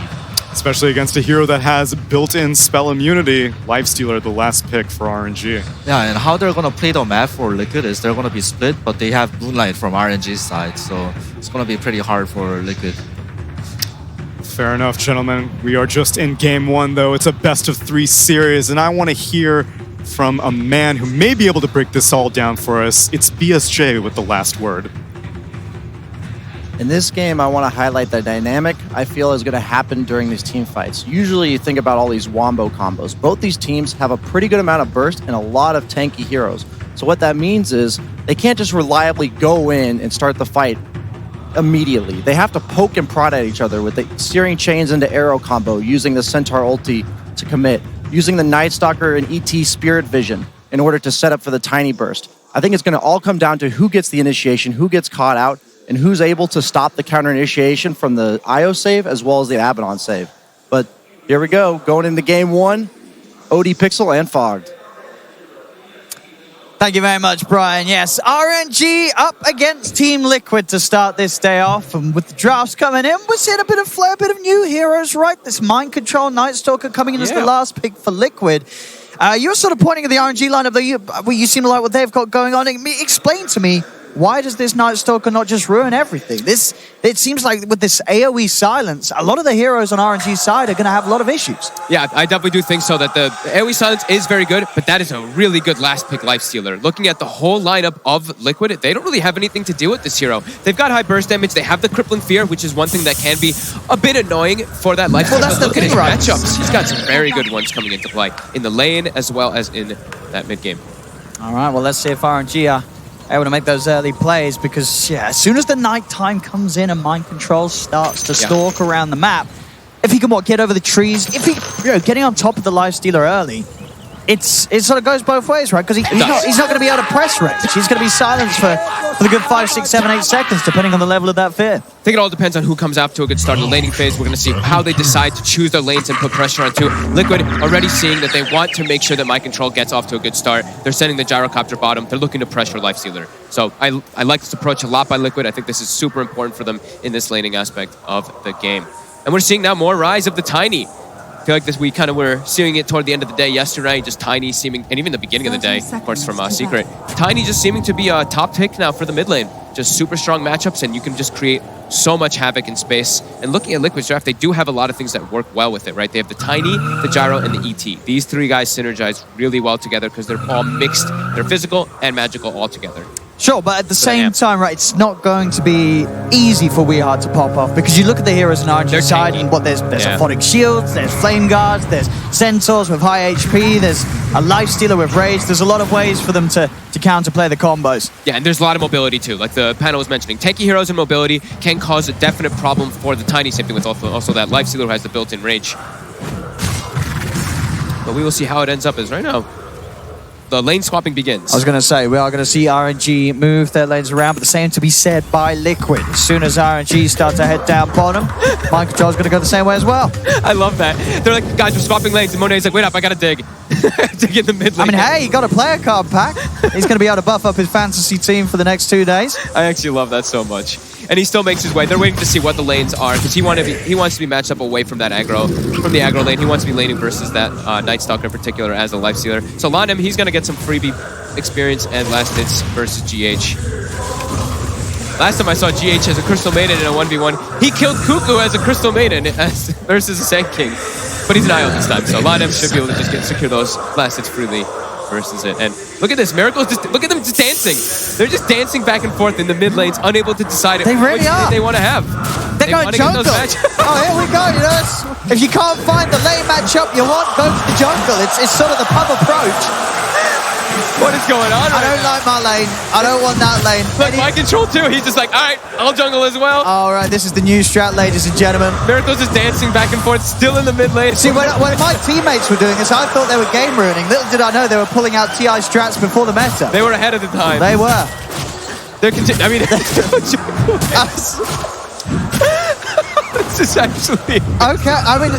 Especially against a hero that has built-in spell immunity. Lifestealer, the last pick for RNG. Yeah, and how they're going to play the map for Liquid is they're going to be split, but they have Moonlight from RNG's side, so it's going to be pretty hard for Liquid. Fair enough, gentlemen. We are just in game one, though. It's a best-of-3 series, and I want to hear from a man who may be able to break this all down for us. It's BSJ with the last word. In this game, I want to highlight the dynamic I feel is going to happen during these team fights. Usually you think about all these wombo combos. Both these teams have a pretty good amount of burst and a lot of tanky heroes. So what that means is they can't just reliably go in and start the fight immediately. They have to poke and prod at each other with the steering chains into arrow combo, using the Centaur ulti to commit, using the Night Stalker and ET Spirit Vision in order to set up for the tiny burst. I think it's going to all come down to who gets the initiation, who gets caught out, and who's able to stop the counter initiation from the IO save as well as the Abaddon save. But here we go, going into game one, OD Pixel and Fogged. Thank you very much, Brian. Yes, RNG up against Team Liquid to start this day off. And with the drafts coming in, we're seeing a bit of flair, a bit of new heroes, right? This Mind Control Night Stalker coming in as the last pick for Liquid. You're sort of pointing at the RNG lineup, though. You seem to like what they've got going on. Explain to me, why does this Night Stalker not just ruin everything? It seems like with this AoE silence, a lot of the heroes on RNG's side are going to have a lot of issues. Yeah, I definitely do think so, that the AoE silence is very good, but that is a really good last pick lifestealer. Looking at the whole lineup of Liquid, they don't really have anything to deal with this hero. They've got high burst damage, they have the crippling fear, which is one thing that can be a bit annoying for that lifestealer. Well, that's the look at thing, his right? matchups. He's got some very good ones coming into play in the lane as well as in that mid game. All right, well, let's see if RNG are able to make those early plays, because as soon as the nighttime comes in and Mind Control starts to stalk around the map, if he can get over the trees, if he getting on top of the lifestealer early, it sort of goes both ways, right? Because he's not going to be able to press range. He's going to be silenced for the good 5, 6, 7, 8 seconds, depending on the level of that fear. I think it all depends on who comes out to a good start in the laning phase. We're going to see how they decide to choose their lanes and put pressure onto Liquid. Already seeing that they want to make sure that Mind Control gets off to a good start. They're sending the gyrocopter bottom. They're looking to pressure Lifestealer. So I like this approach a lot by Liquid. I think this is super important for them in this laning aspect of the game. And we're seeing now more rise of the Tiny. I feel like this, we kind of were seeing it toward the end of the day yesterday, just Tiny seeming, and even the beginning of the day, of course, from Secret. Tiny just seeming to be a top pick now for the mid lane. Just super strong matchups, and you can just create so much havoc in space. And looking at Liquid's draft, they do have a lot of things that work well with it, right? They have the Tiny, the Gyro, and the ET. These three guys synergize really well together because they're all mixed. They're physical and magical all together. Sure, but at the same time, right, it's not going to be easy for Weehart to pop off, because you look at the heroes on RNG side, and there's Aphotic Shields, there's Flame Guards, there's Centaurs with high HP, there's a Lifestealer with Rage. There's a lot of ways for them to counterplay the combos. Yeah, and there's a lot of mobility too, like the panel was mentioning. Tanky heroes and mobility can cause a definite problem for the Tiny, same thing with also that Lifestealer who has the built-in range. But we will see how it ends up as right now. The lane swapping begins. I was going to say, we are going to see RNG move their lanes around, but the same to be said by Liquid. As soon as RNG start to head down bottom, Mind Control is going to go the same way as well. I love that. They're like, guys, we're swapping lanes, and Monet's like, wait up, I got to dig. Dig in the mid lane. I mean, hey, he got a player card pack. He's going to be able to buff up his fantasy team for the next 2 days. I actually love that so much. And he still makes his way. They're waiting to see what the lanes are, because he wants to be matched up away from that aggro, from the aggro lane. He wants to be laning versus that Night Stalker in particular as a Lifestealer. So Lanem, he's going to get some freebie experience and last hits versus GH. Last time I saw GH as a Crystal Maiden in a 1v1, he killed Cuckoo as a Crystal Maiden versus a Sand King. But he's an IO this time, so Lanem should be able to just secure those last hits freely versus it. And look at this, Miracle's just, look at them just dancing. They're just dancing back and forth in the mid lanes, unable to decide they really which are. they want to have. They're going jungle. Oh, here we go. You know, if you can't find the lane matchup you want, go to the jungle. It's sort of the pub approach. What is going on right I don't like my lane. I don't want that lane. Look, Mind Control too. He's just like, all right, I'll jungle as well. All right, this is the new strat, ladies and gentlemen. Miracle's is dancing back and forth, still in the mid lane. See, when my teammates were doing this, I thought they were game ruining. Little did I know they were pulling out TI strats before the meta. They were ahead of the time. They were. They're I mean, this is actually okay. I mean,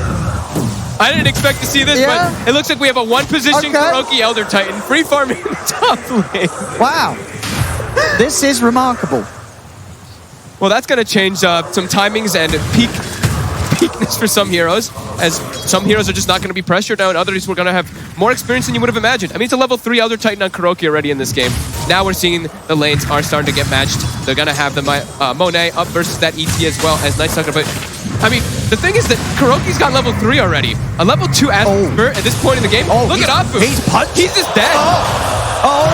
I didn't expect to see this, but it looks like we have a one-position Kuroki Elder Titan free farming in the top lane. Wow, this is remarkable. Well, that's going to change some timings and peakness for some heroes, as some heroes are just not going to be pressured now, and others were going to have more experience than you would have imagined. I mean, it's a level 3 Elder Titan on Kuroki already in this game. Now we're seeing the lanes are starting to get matched. They're going to have the Monet up versus that ET as well as Night Stalker. But, I mean, the thing is that KuroKy's got level 3 already. A level 2 Asper at this point in the game. Look at Apu. He's punched. He's just dead. Whoa.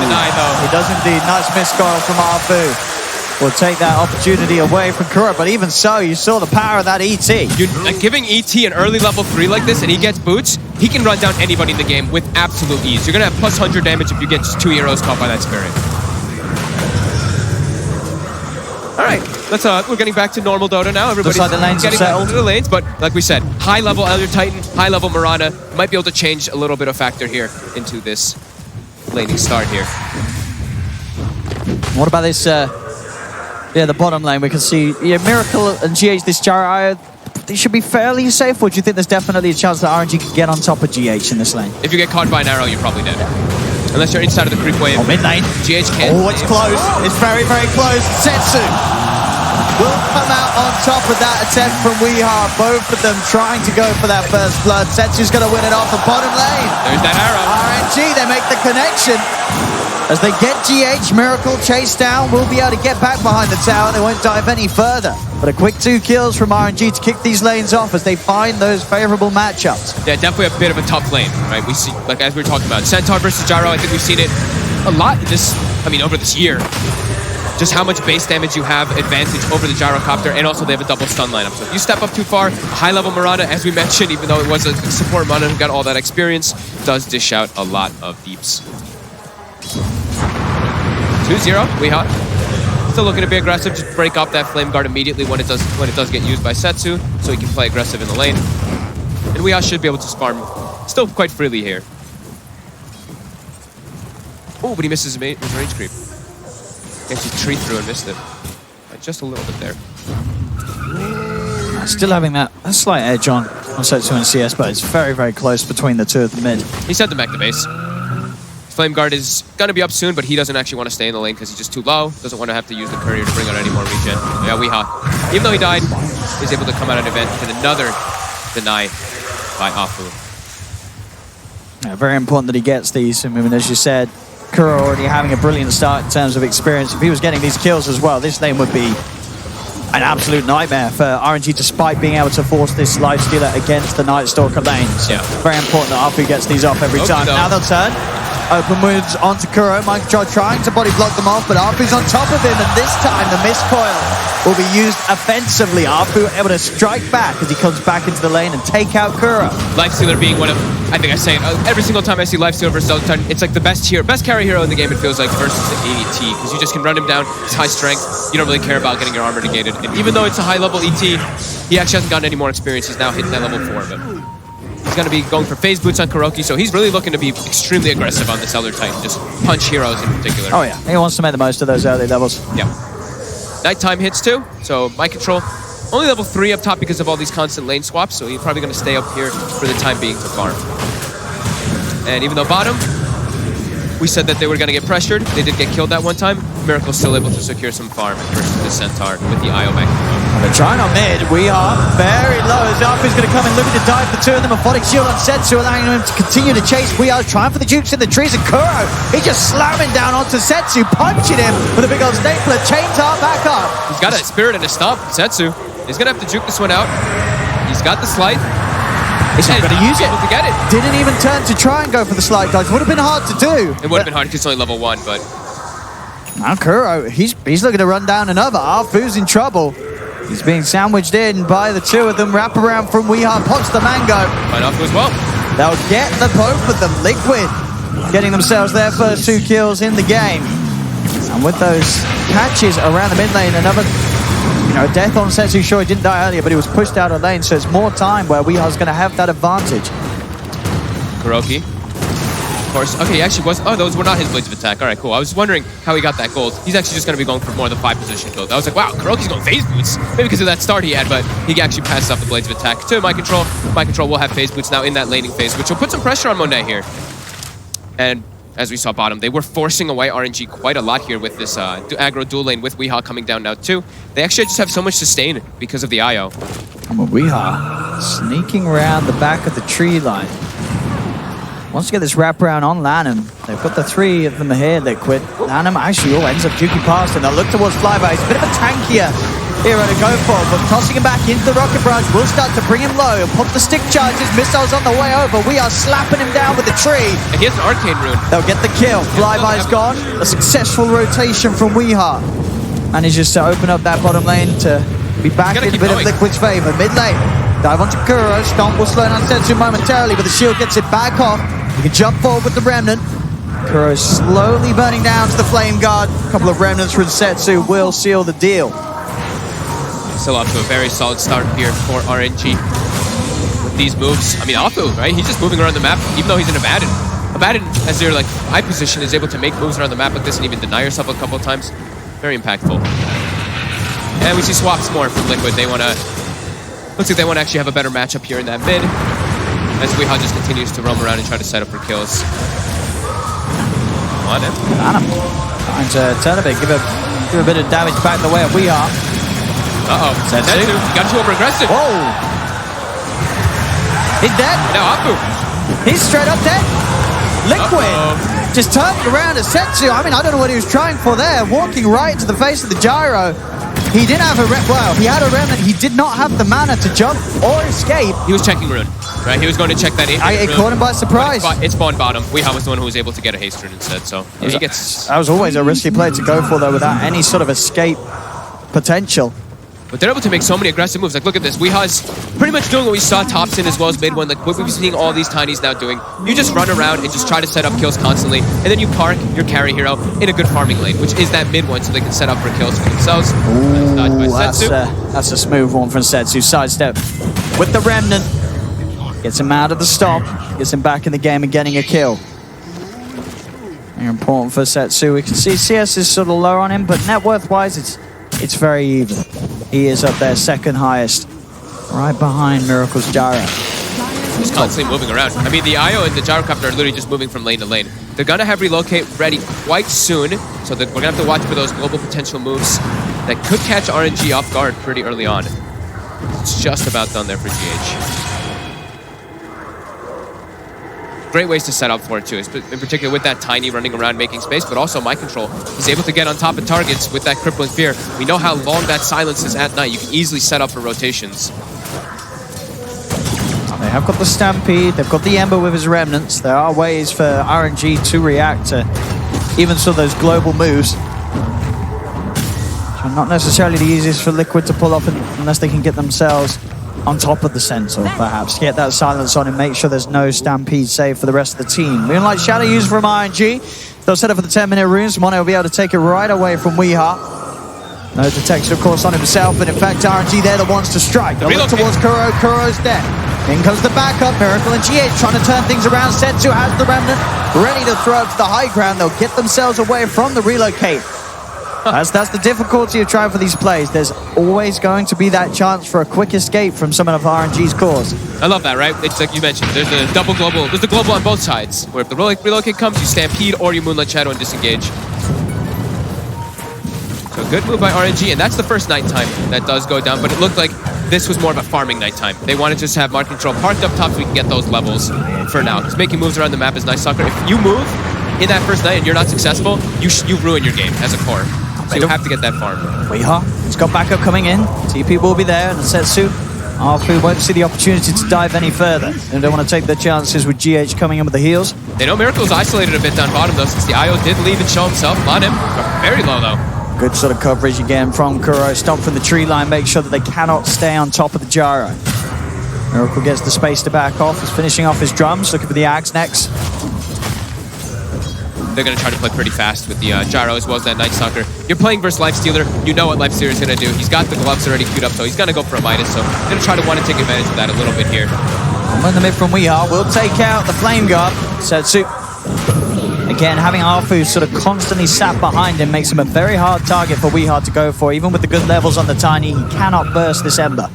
Deny, though. He does indeed. Nice miscoil from Apu. Will take that opportunity away from Kuro, but even so, you saw the power of that ET. Giving ET an early level 3 like this and he gets boots, he can run down anybody in the game with absolute ease. You're going to have plus 100 damage if you get just 2 heroes caught by that spirit. All right, we're getting back to normal Dota now. Everybody's like the lanes getting have back settled. into the lanes, but like we said, high level Elder Titan, high level Mirana might be able to change a little bit of factor here into this laning start here. What about this, the bottom lane? We can see Miracle and GH, this Gyro, they should be fairly safe, or do you think there's definitely a chance that RNG could get on top of GH in this lane? If you get caught by an arrow, you're probably dead. Unless you're inside of the creep wave. Mid lane. GH can't. Oh, it's close. It's very, very close. Setsu will come out on top of that attempt from Weeha. Both of them trying to go for that first blood. Setsu's going to win it off the bottom lane. There's that arrow. RNG, they make the connection. As they get GH, Miracle chased down, will be able to get back behind the tower. They won't dive any further. But a quick 2 kills from RNG to kick these lanes off as they find those favorable matchups. Yeah, definitely a bit of a tough lane, right? We see, like as we were talking about, Centaur versus Gyro, I think we've seen it a lot over this year. Just how much base damage you have advantage over the Gyrocopter, and also they have a double stun lineup. So if you step up too far, high-level Mirana, as we mentioned, even though it was a support Mirana who got all that experience, does dish out a lot of deeps. 2-0, Weeha. Still looking to be aggressive, just break up that Flame Guard immediately when it does get used by Setsu, so he can play aggressive in the lane. And Weeha should be able to farm still quite freely here. Oh, but he misses his range creep. Actually tree through and missed it. Just a little bit there. Still having that slight edge on Setsu and CS, but it's very, very close between the two of the mid. He sent them back to base. Flame Guard is going to be up soon, but he doesn't actually want to stay in the lane because he's just too low. Doesn't want to have to use the courier to bring out any more regen. Yeah, Weeha. Even though he died, he's able to come out of an event with another deny by Afu. Yeah, very important that he gets these. I mean, as you said, Kuro already having a brilliant start in terms of experience. If he was getting these kills as well, this lane would be an absolute nightmare for RNG, despite being able to force this lifestealer against the Night Stalker lanes. Yeah. Very important that Afu gets these off every time. Now they'll turn. Open wounds onto Kuro. Mind Control trying to body block them off, but Afu's on top of him, and this time the miscoil will be used offensively. Afu able to strike back as he comes back into the lane and take out Kuro. Lifestealer being one of, I think I say it every single time I see Lifestealer versus Elder Titan, it's like the best carry hero in the game, it feels like, versus the AET, because you just can run him down, he's high strength, you don't really care about getting your armor negated, and even though it's a high level ET, he actually hasn't gotten any more experience, he's now hitting that level 4, but he's going to be going for phase boots on KuroKy, so he's really looking to be extremely aggressive on this Elder Titan, just punch heroes in particular. Oh yeah, he wants to make the most of those early levels. Yeah. Nighttime hits too, so Mind Control only level 3 up top because of all these constant lane swaps, so he's probably going to stay up here for the time being to farm. And even though bottom, we said that they were going to get pressured, they did get killed that one time, Miracle's still able to secure some farm versus the Centaur with the IO back. They're trying on mid. We are very low as Afu's going to come in looking to dive for 2 of them. Aphotic shield on Setsu, allowing him to continue to chase. We are trying for the jukes in the trees, and Kuro, he just slamming down onto Setsu, punching him with a big old stapler. Chains are back up. He's got a spirit and a stomp. Setsu, he's going to have to juke this one out. He's got the slide. He's not going to use it. To get it. Didn't even turn to try and go for the slide dodge. Would have been hard to do. It would have been hard because it's only level 1, but now Kuro, he's looking to run down another. Afu's in trouble. He's being sandwiched in by the 2 of them. Wrap around from Weeha, pops the mango. Find Afu as well. They'll get the both of them. Liquid getting themselves their first 2 kills in the game. And with those catches around the mid lane, another death on Setsu. Sure, he didn't die earlier, but he was pushed out of lane, so it's more time where Weeha's going to have that advantage. KuroKy. Of course. Okay, he actually was. Oh, those were not his blades of attack. All right, cool. I was wondering how he got that gold. He's actually just going to be going for more of the 5 position build. I was like, wow, KuroKy's going phase boots. Maybe because of that start he had, but he actually passes off the blades of attack to Mind Control. Mind Control will have phase boots now in that laning phase, which will put some pressure on Monet here. And as we saw bottom, they were forcing away RNG quite a lot here with this aggro dual lane with Weeha coming down now too. They actually just have so much sustain because of the IO. Weeha sneaking around the back of the tree line. wants to get this wraparound on Lanham. They've got the 3 of them here, Liquid. Lanham actually ends up juking past, and they'll look towards Flyby. It's a bit of a tankier hero to go for, but tossing him back into the rocket barrage will start to bring him low. Pop the stick charges, missiles on the way over. We are slapping him down with the tree. And he has an arcane rune. They'll get the kill. Flyby's gone. A successful rotation from Weeha. Manages to open up that bottom lane to be back in a bit of Liquid's favor. Mid lane. Dive onto Kuro. Stomp will slow down Setsu momentarily, but the shield gets it back off. He can jump forward with the Remnant. Kuro slowly burning down to the Flame Guard. A couple of Remnants from Setsu will seal the deal. Still off to a very solid start here for RNG. With these moves, I mean, Alpha, right? He's just moving around the map, even though he's in Abaddon. Abaddon, as their like eye position, is able to make moves around the map like this and even deny yourself a couple of times. Very impactful. And we see swaps more from Liquid. They want to... Looks like they want to actually have a better matchup here in that mid. As Weeha just continues to roam around and try to set up for kills. Come on in. Lanham trying to turn a bit, give a bit of damage back the way of Weeha. Uh-oh. Setsu. Got too over-aggressive. Whoa. He's dead. Now Apu. He's straight up dead. Liquid just turned around to Setsu. I mean, I don't know what he was trying for there. Walking right into the face of the gyro. He didn't have he had a remnant. He did not have the mana to jump or escape. He was checking rune, right? He was going to check that 8-minute It caught him by surprise. It spawned bottom. Weeha was the one who was able to get a haste rune instead, so yeah, he gets... That was always a risky play to go for, though, without any sort of escape potential. But they're able to make so many aggressive moves. Like, look at this. Weeha's pretty much doing what we saw Topson as well as mid one. Like, what we've been seeing all these Tinies now doing. You just run around and just try to set up kills constantly. And then you park your carry hero in a good farming lane, which is that mid one, so they can set up for kills for themselves. Ooh, that's a smooth one from Setsu. Sidestep with the Remnant. Gets him out of the stop. Gets him back in the game and getting a kill. Very important for Setsu. We can see CS is sort of low on him, but net worth-wise, it's very even. He is up there, second highest, right behind Miracle's Gyro. He's constantly moving around. I mean, the IO and the Gyrocopter are literally just moving from lane to lane. They're going to have Relocate ready quite soon, so that we're going to have to watch for those global potential moves that could catch RNG off guard pretty early on. It's just about done there for GH. Great ways to set up for it too, in particular with that Tiny running around making space, but also My Control. He's able to get on top of targets with that Crippling Fear. We know how long that silence is at night. You can easily set up for rotations. They have got the Stampede, they've got the Ember with his Remnants. There are ways for RNG to react to even some of those global moves. Which are not necessarily the easiest for Liquid to pull off unless they can get themselves on top of the sensor, perhaps. Get that silence on and make sure there's no Stampede save for the rest of the team. Moonlight Shadow used from RNG. They'll set up for the 10-minute runes. Mono will be able to take it right away from Weeha. No detection, of course, on himself, but in fact, RNG, they're the ones to strike. They'll look towards Kuro. Kuro's dead. In comes the backup. Miracle and GH trying to turn things around. Setsu has the Remnant ready to throw up to the high ground. They'll get themselves away from the relocate. That's the difficulty of trying for these plays. There's always going to be that chance for a quick escape from some of RNG's cores. I love that, right? It's like you mentioned, there's a double global. There's the global on both sides, where if the relocate comes, you Stampede or you Moonlight Shadow and disengage. So good move by RNG, and that's the first nighttime that does go down, but it looked like this was more of a farming nighttime. They want to just have Mind Control parked up top so we can get those levels for now. Because making moves around the map is nice soccer. If you move in that first night and you're not successful, you ruin your game as a core. So you have to get that farm. Weeha, he's got backup coming in. TP will be there, and Setsu. Arfu won't see the opportunity to dive any further. They don't want to take their chances with GH coming in with the heals. They know Miracle's isolated a bit down bottom, though, since the IO did leave and show himself. On him. Very low, though. Good sort of coverage again from Kuro. Stomp from the tree line, make sure that they cannot stay on top of the gyro. Miracle gets the space to back off. He's finishing off his drums, looking for the Axe next. They're going to try to play pretty fast with the gyro as well as that Night Stalker. You're playing versus Lifestealer. You know what Lifestealer is going to do. He's got the gloves already queued up, so he's going to go for a Midas. So they're going to try to want to take advantage of that a little bit here. In the mid from Weeha will take out the Flame Guard. Setsu. Again, having Arfu sort of constantly sat behind him makes him a very hard target for Weeha to go for. Even with the good levels on the Tiny, he cannot burst this Ember.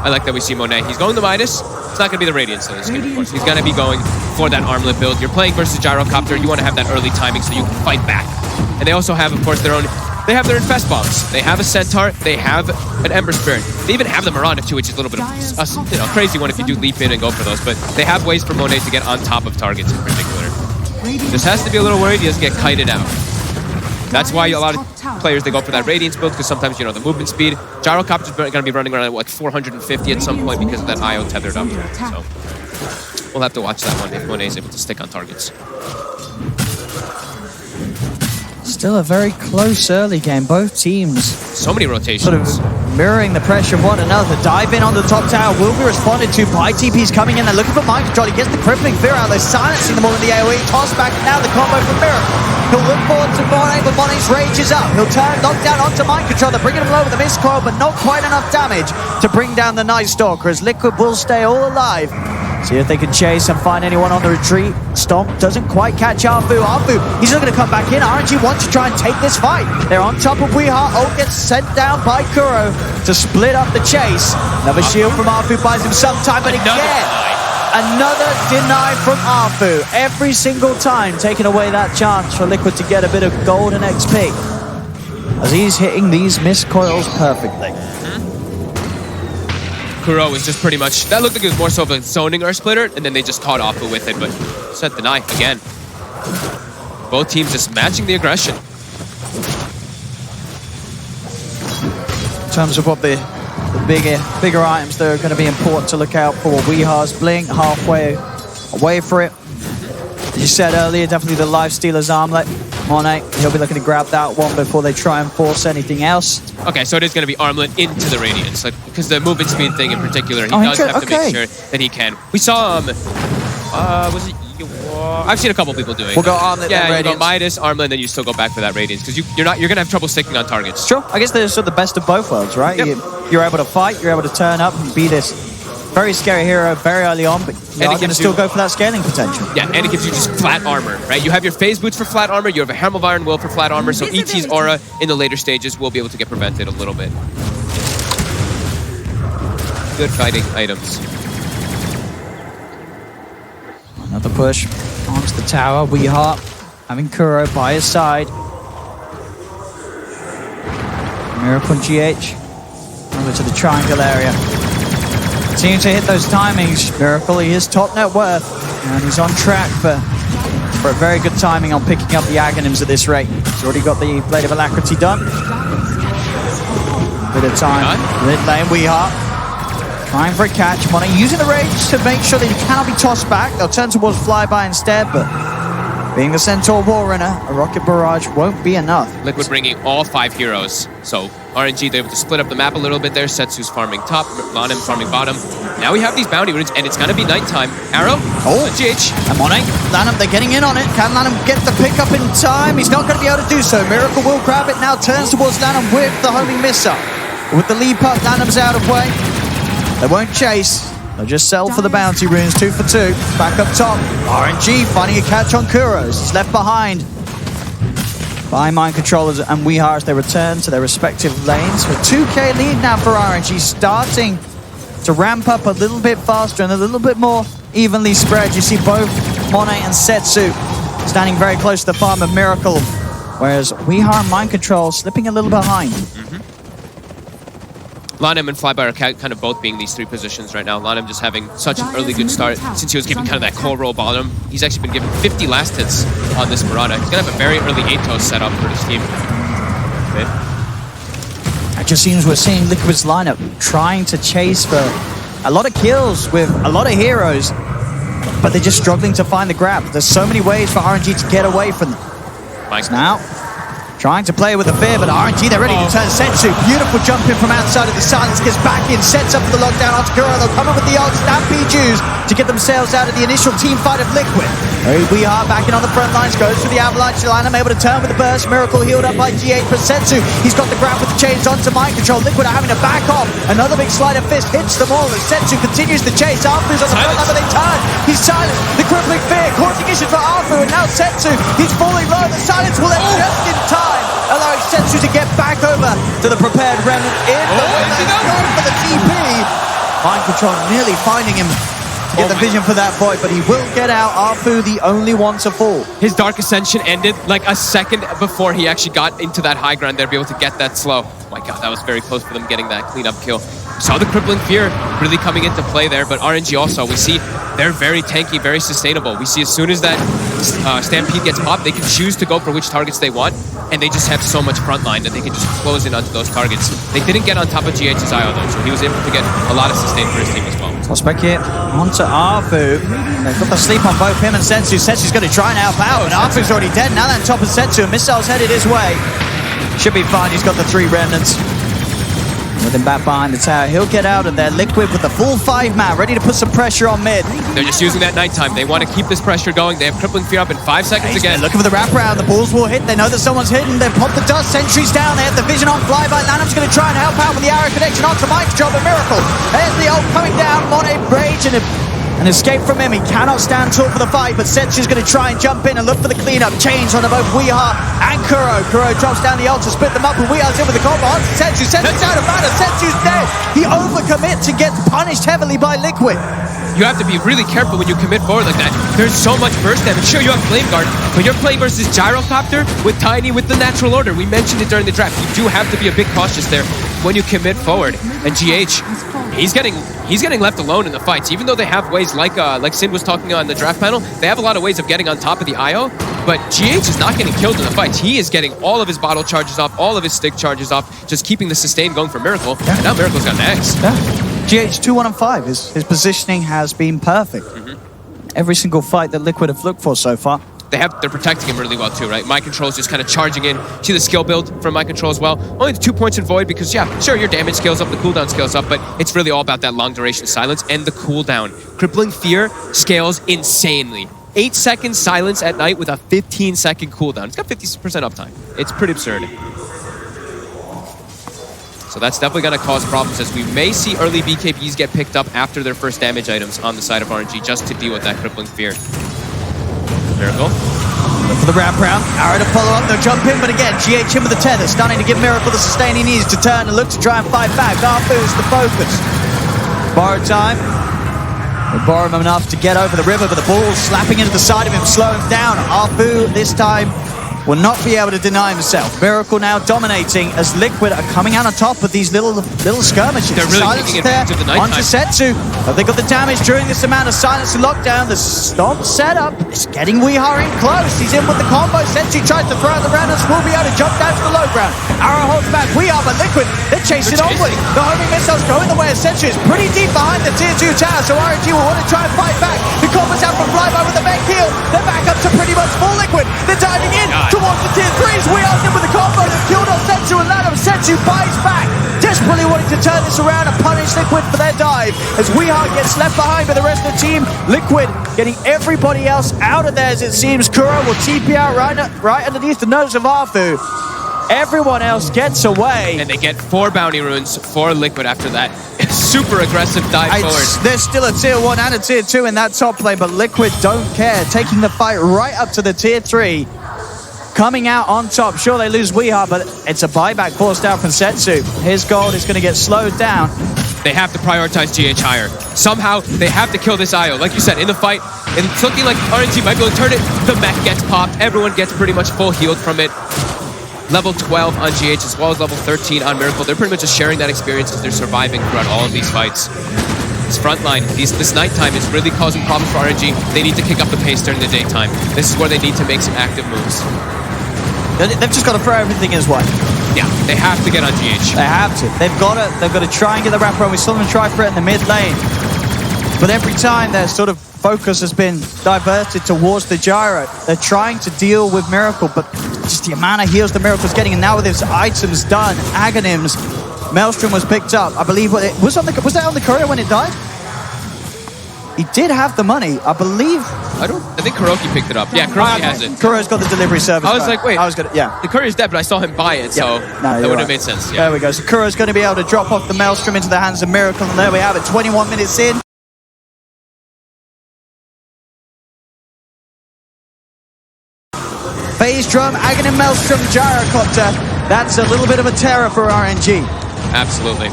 I like that we see Monet. He's going to Midas. It's not going to be the Radiance in this game, of course. He's going to be going for that armlet build. You're playing versus Gyrocopter. You want to have that early timing so you can fight back. And they also have, of course, their own They have their Infest Bombs. They have a Centaur. They have an Ember Spirit. They even have the Miranda too, which is a little bit of a crazy one if you do leap in and go for those. But they have ways for Monet to get on top of targets in particular. Just has to be a little worried he doesn't get kited out. That's why a lot of players, they go for that Radiance build, because sometimes, the movement speed. Gyrocopter's going to be running around at like 450 at some point because of that IO tethered up. So we'll have to watch that one if Monet is able to stick on targets. Still a very close early game. Both teams so many rotations. Sort of mirroring the pressure of one another. Dive in on the top tower will be responded to by TPs coming in. They're looking for mind control. He gets the crippling fear out. They're silencing them all in the AoE. Toss back now the combo from Miracle. He'll look forward to Monet, but Monet's rage is up. He'll turn, knock down onto mind control. They're bringing him low with the mist coil, but not quite enough damage to bring down the Night Stalker, as Liquid will stay all alive. See if they can chase and find anyone on the retreat. Stomp doesn't quite catch Arfu. Arfu, he's not going to come back in. RNG wants to try and take this fight. They're on top of Weeha. Ult gets sent down by Kuro to split up the chase. Another shield from Arfu buys him some time, but again, another deny from Arfu. Every single time taking away that chance for Liquid to get a bit of golden XP, as he's hitting these mist coils perfectly. Kuro is just pretty much, that looked like it was more so of a zoning or splitter, and then they just caught Alpha with it, but set the knife again. Both teams just matching the aggression. In terms of what the bigger items that are going to be important to look out for, Weeha's Blink halfway away for it. As you said earlier, definitely the Life Stealer's Armlet. Monet, he'll be looking to grab that one before they try and force anything else. Okay, so it is going to be Armlet into the Radiance, because the movement speed thing in particular, he does have to make sure that he can. We saw was it? I've seen a couple people doing. We'll go Armlet, yeah, then you go Radiance. Midas, Armlet, then you still go back for that Radiance, because you're going to have trouble sticking on targets. Sure. I guess they're sort of the best of both worlds, right? Yep. You're able to fight, you're able to turn up and be this very scary hero very early on, but you're going to still go for that scaling potential. Yeah, and it gives you just flat armor, right? You have your phase boots for flat armor, you have a Helm of Iron Will for flat armor, so ET's aura in the later stages will be able to get prevented a little bit. Good fighting items. Another push onto the tower. Weeha having Kuro by his side. Miracle and GH over to the triangle area. Continue to hit those timings. Miracle, he is top net worth, and he's on track for a very good timing on picking up the Aghanims at this rate. He's already got the Blade of Alacrity done. Bit of time. Mid lane, Weeha trying for a catch. Monet using the rage to make sure that he cannot be tossed back. They'll turn towards Flyby instead, but being the Centaur Warrunner, a Rocket Barrage won't be enough. Liquid bringing all 5 heroes. So RNG, they're able to split up the map a little bit there. Setsu's farming top, Lanem farming bottom. Now we have these bounty runes, and it's going to be nighttime. Arrow, GH. And Monet, Lanem, they're getting in on it. Can Lanem get the pickup in time? He's not going to be able to do so. Miracle will grab it now, turns towards Lanem with the homing missile. With the leap up, Lanem's out of way. They won't chase. They'll just sell for the bounty runes, 2 for 2. Back up top, RNG finding a catch on Kuros. He's left behind by Mind Controllers and Weeha as they return to their respective lanes. A 2k lead now for RNG, starting to ramp up a little bit faster and a little bit more evenly spread. You see both Monet and Setsu standing very close to the farm of Miracle, whereas Weeha and Mind Control slipping a little behind. Lanem and Flyby are kind of both being these 3 positions right now. Lanem just having such an early good start since he was given kind of that core roll bottom. He's actually been given 50 last hits on this Murata. He's going to have a very early Atos set up for this team. Okay. It just seems we're seeing Liquid's lineup trying to chase for a lot of kills with a lot of heroes, but they're just struggling to find the grab. There's so many ways for RNG to get away from them. Now, trying to play with the fear, but RNG, they're ready to turn Setsu. Beautiful jump in from outside of the silence, gets back in, sets up for the lockdown onto Kuro. They'll come up with the old Stampede Jews to get themselves out of the initial team fight of Liquid. We are back in on the front lines, goes for the avalanche line. I'm able to turn with the burst. Miracle healed up by G8 for Setsu. He's got the grab with the chains onto Mind Control. Liquid are having to back off. Another big slide of fist hits them all as Setsu continues the chase. Arfu's on the front line, but they turn. He's silent. The crippling fear causing issues for Arfu, and now Setsu, he's falling low. The silence will end just in time, allowing Setsu to get back over to the prepared remnant in the way that he's going for the TP. Mind Control nearly finding him to get the vision for that void, but he will get out. Arfu, the only one to fall. His Dark Ascension ended like a second before he actually got into that high ground there to be able to get that slow. Oh my god, that was very close for them getting that cleanup kill. Saw the Crippling Fear really coming into play there, but RNG also, we see they're very tanky, very sustainable. We see as soon as that Stampede gets popped, they can choose to go for which targets they want, and they just have so much frontline that they can just close in onto those targets. They didn't get on top of GH's IO though, so he was able to get a lot of sustain for his team as well. Prospect here onto Arfu. They've got the sleep on both him and Sensu. Sensu's going to try and help out, and Arfu's already dead. Now they're on top of Sensu, and Missile's headed his way. Should be fine, he's got the 3 remnants. With him back behind the tower, he'll get out of there. Liquid with the full 5-man, ready to put some pressure on mid. They're just using that nighttime. They want to keep this pressure going. They have Crippling Fear up in 5 seconds again. Looking for the wraparound. The balls will hit. They know that someone's hidden. They've popped the dust. Sentries down. They have the vision on flyby. Lanham's going to try and help out with the arrow connection onto Mike's job. A miracle. There's the ult coming down. Monet Rage and an escape from him. He cannot stand tall for the fight, but Sensu's going to try and jump in and look for the cleanup. Chains onto both Weeha and Kuro. Kuro drops down the ult to split them up, and Weeha's in with the combo. Sensu's out of mana. Sensu's dead. He overcommits and gets punished heavily by Liquid. You have to be really careful when you commit forward like that. There's so much burst damage. Sure, you have Flame Guard, but you're playing versus Gyrocopter with Tiny with the natural order. We mentioned it during the draft. You do have to be a bit cautious there when you commit forward. And GH, he's getting left alone in the fights. Even though they have ways like Sin was talking on the draft panel, they have a lot of ways of getting on top of the IO. But GH is not getting killed in the fights. He is getting all of his bottle charges off, all of his stick charges off, just keeping the sustain going for Miracle. Yeah. And now Miracle's got next. Yeah. GH 2-1-5. His positioning has been perfect. Every single fight that Liquid have looked for so far. They're protecting him really well too, right? My Control's just kind of charging in. See the skill build from My Control as well. Only the 2 points in Void because, yeah, sure, your damage scales up, the cooldown scales up, but it's really all about that long duration silence and the cooldown. Crippling Fear scales insanely. 8 seconds silence at night with a 15-second cooldown. It's got 50% uptime. It's pretty absurd. So that's definitely going to cause problems as we may see early BKBs get picked up after their first damage items on the side of RNG just to deal with that Crippling Fear. Miracle. Look for the wraparound. Arrow to follow up. They'll jump in, but again, GH in with the tether. Starting to give Miracle the sustain he needs to turn and look to try and fight back. Arfu's the focus. Borrow time. We'll borrow him enough to get over the river, but the ball's slapping into the side of him, slowing him down. Arfu this time will not be able to deny himself. Miracle now dominating as Liquid are coming out on top of these little skirmishes. They're really taking advantage of the nighttime. Onto Setsu. Have they got the damage during this amount of silence and lockdown? The stomp setup is getting Weeha in close. He's in with the combo. Setsu tries to throw out the randoms. Will be able to jump down to the low ground. Arrow holds back. Weeha, but Liquid, they're chasing onward. The homing missiles going the way of Setsu. It's pretty deep behind the tier 2 tower, so RNG will want to try and fight back. The combo's out from Flyby with the back heel. They're back up to pretty much full Liquid. They're diving in towards the tier 3s. Weeha's in with the combo. They've killed off Setsu and Lanham. Setsu buys back. Desperately wanting to turn this around and punish Liquid for their dive as Weeha gets left behind by the rest of the team. Liquid getting everybody else out of there as it seems. Kuro will TP out right underneath the nose of Arfu. Everyone else gets away. And they get 4 bounty runes for Liquid after that. Super aggressive dive forward. There's still a tier 1 and a tier 2 in that top lane, but Liquid don't care. Taking the fight right up to the tier 3. Coming out on top. Sure, they lose Weeha, but it's a buyback forced out from Setsu. His gold is going to get slowed down. They have to prioritize GH higher. Somehow, they have to kill this IO. Like you said, in the fight, and it's looking like RNG might be able to turn it. The mech gets popped. Everyone gets pretty much full healed from it. Level 12 on GH as well as level 13 on Miracle. They're pretty much just sharing that experience as they're surviving throughout all of these fights. This front line, this nighttime is really causing problems for RNG. They need to kick up the pace during the daytime. This is where they need to make some active moves. They've just got to throw everything his way. Yeah, they have to get on GH. They have to. They've got to try and get the wraparound. We saw them try for it in the mid lane. But every time their sort of focus has been diverted towards the gyro, they're trying to deal with Miracle, but just the amount of heals the Miracle's getting, and now with his items done, Aghanims, Maelstrom was picked up. I believe was that on the courier when it died? He did have the money, I believe. I think Kuroki picked it up. Yeah, Kuroki has it. Kuro's got the delivery service. I was like, wait. Yeah. The courier's dead, but I saw him buy it, so that would have made sense. Yeah. There we go. So Kuro's going to be able to drop off the Maelstrom into the hands of Miracle, and there we have it. 21 minutes in. Phase drum, Aghanim, Maelstrom, Gyrocopter. That's a little bit of a terror for RNG. Absolutely.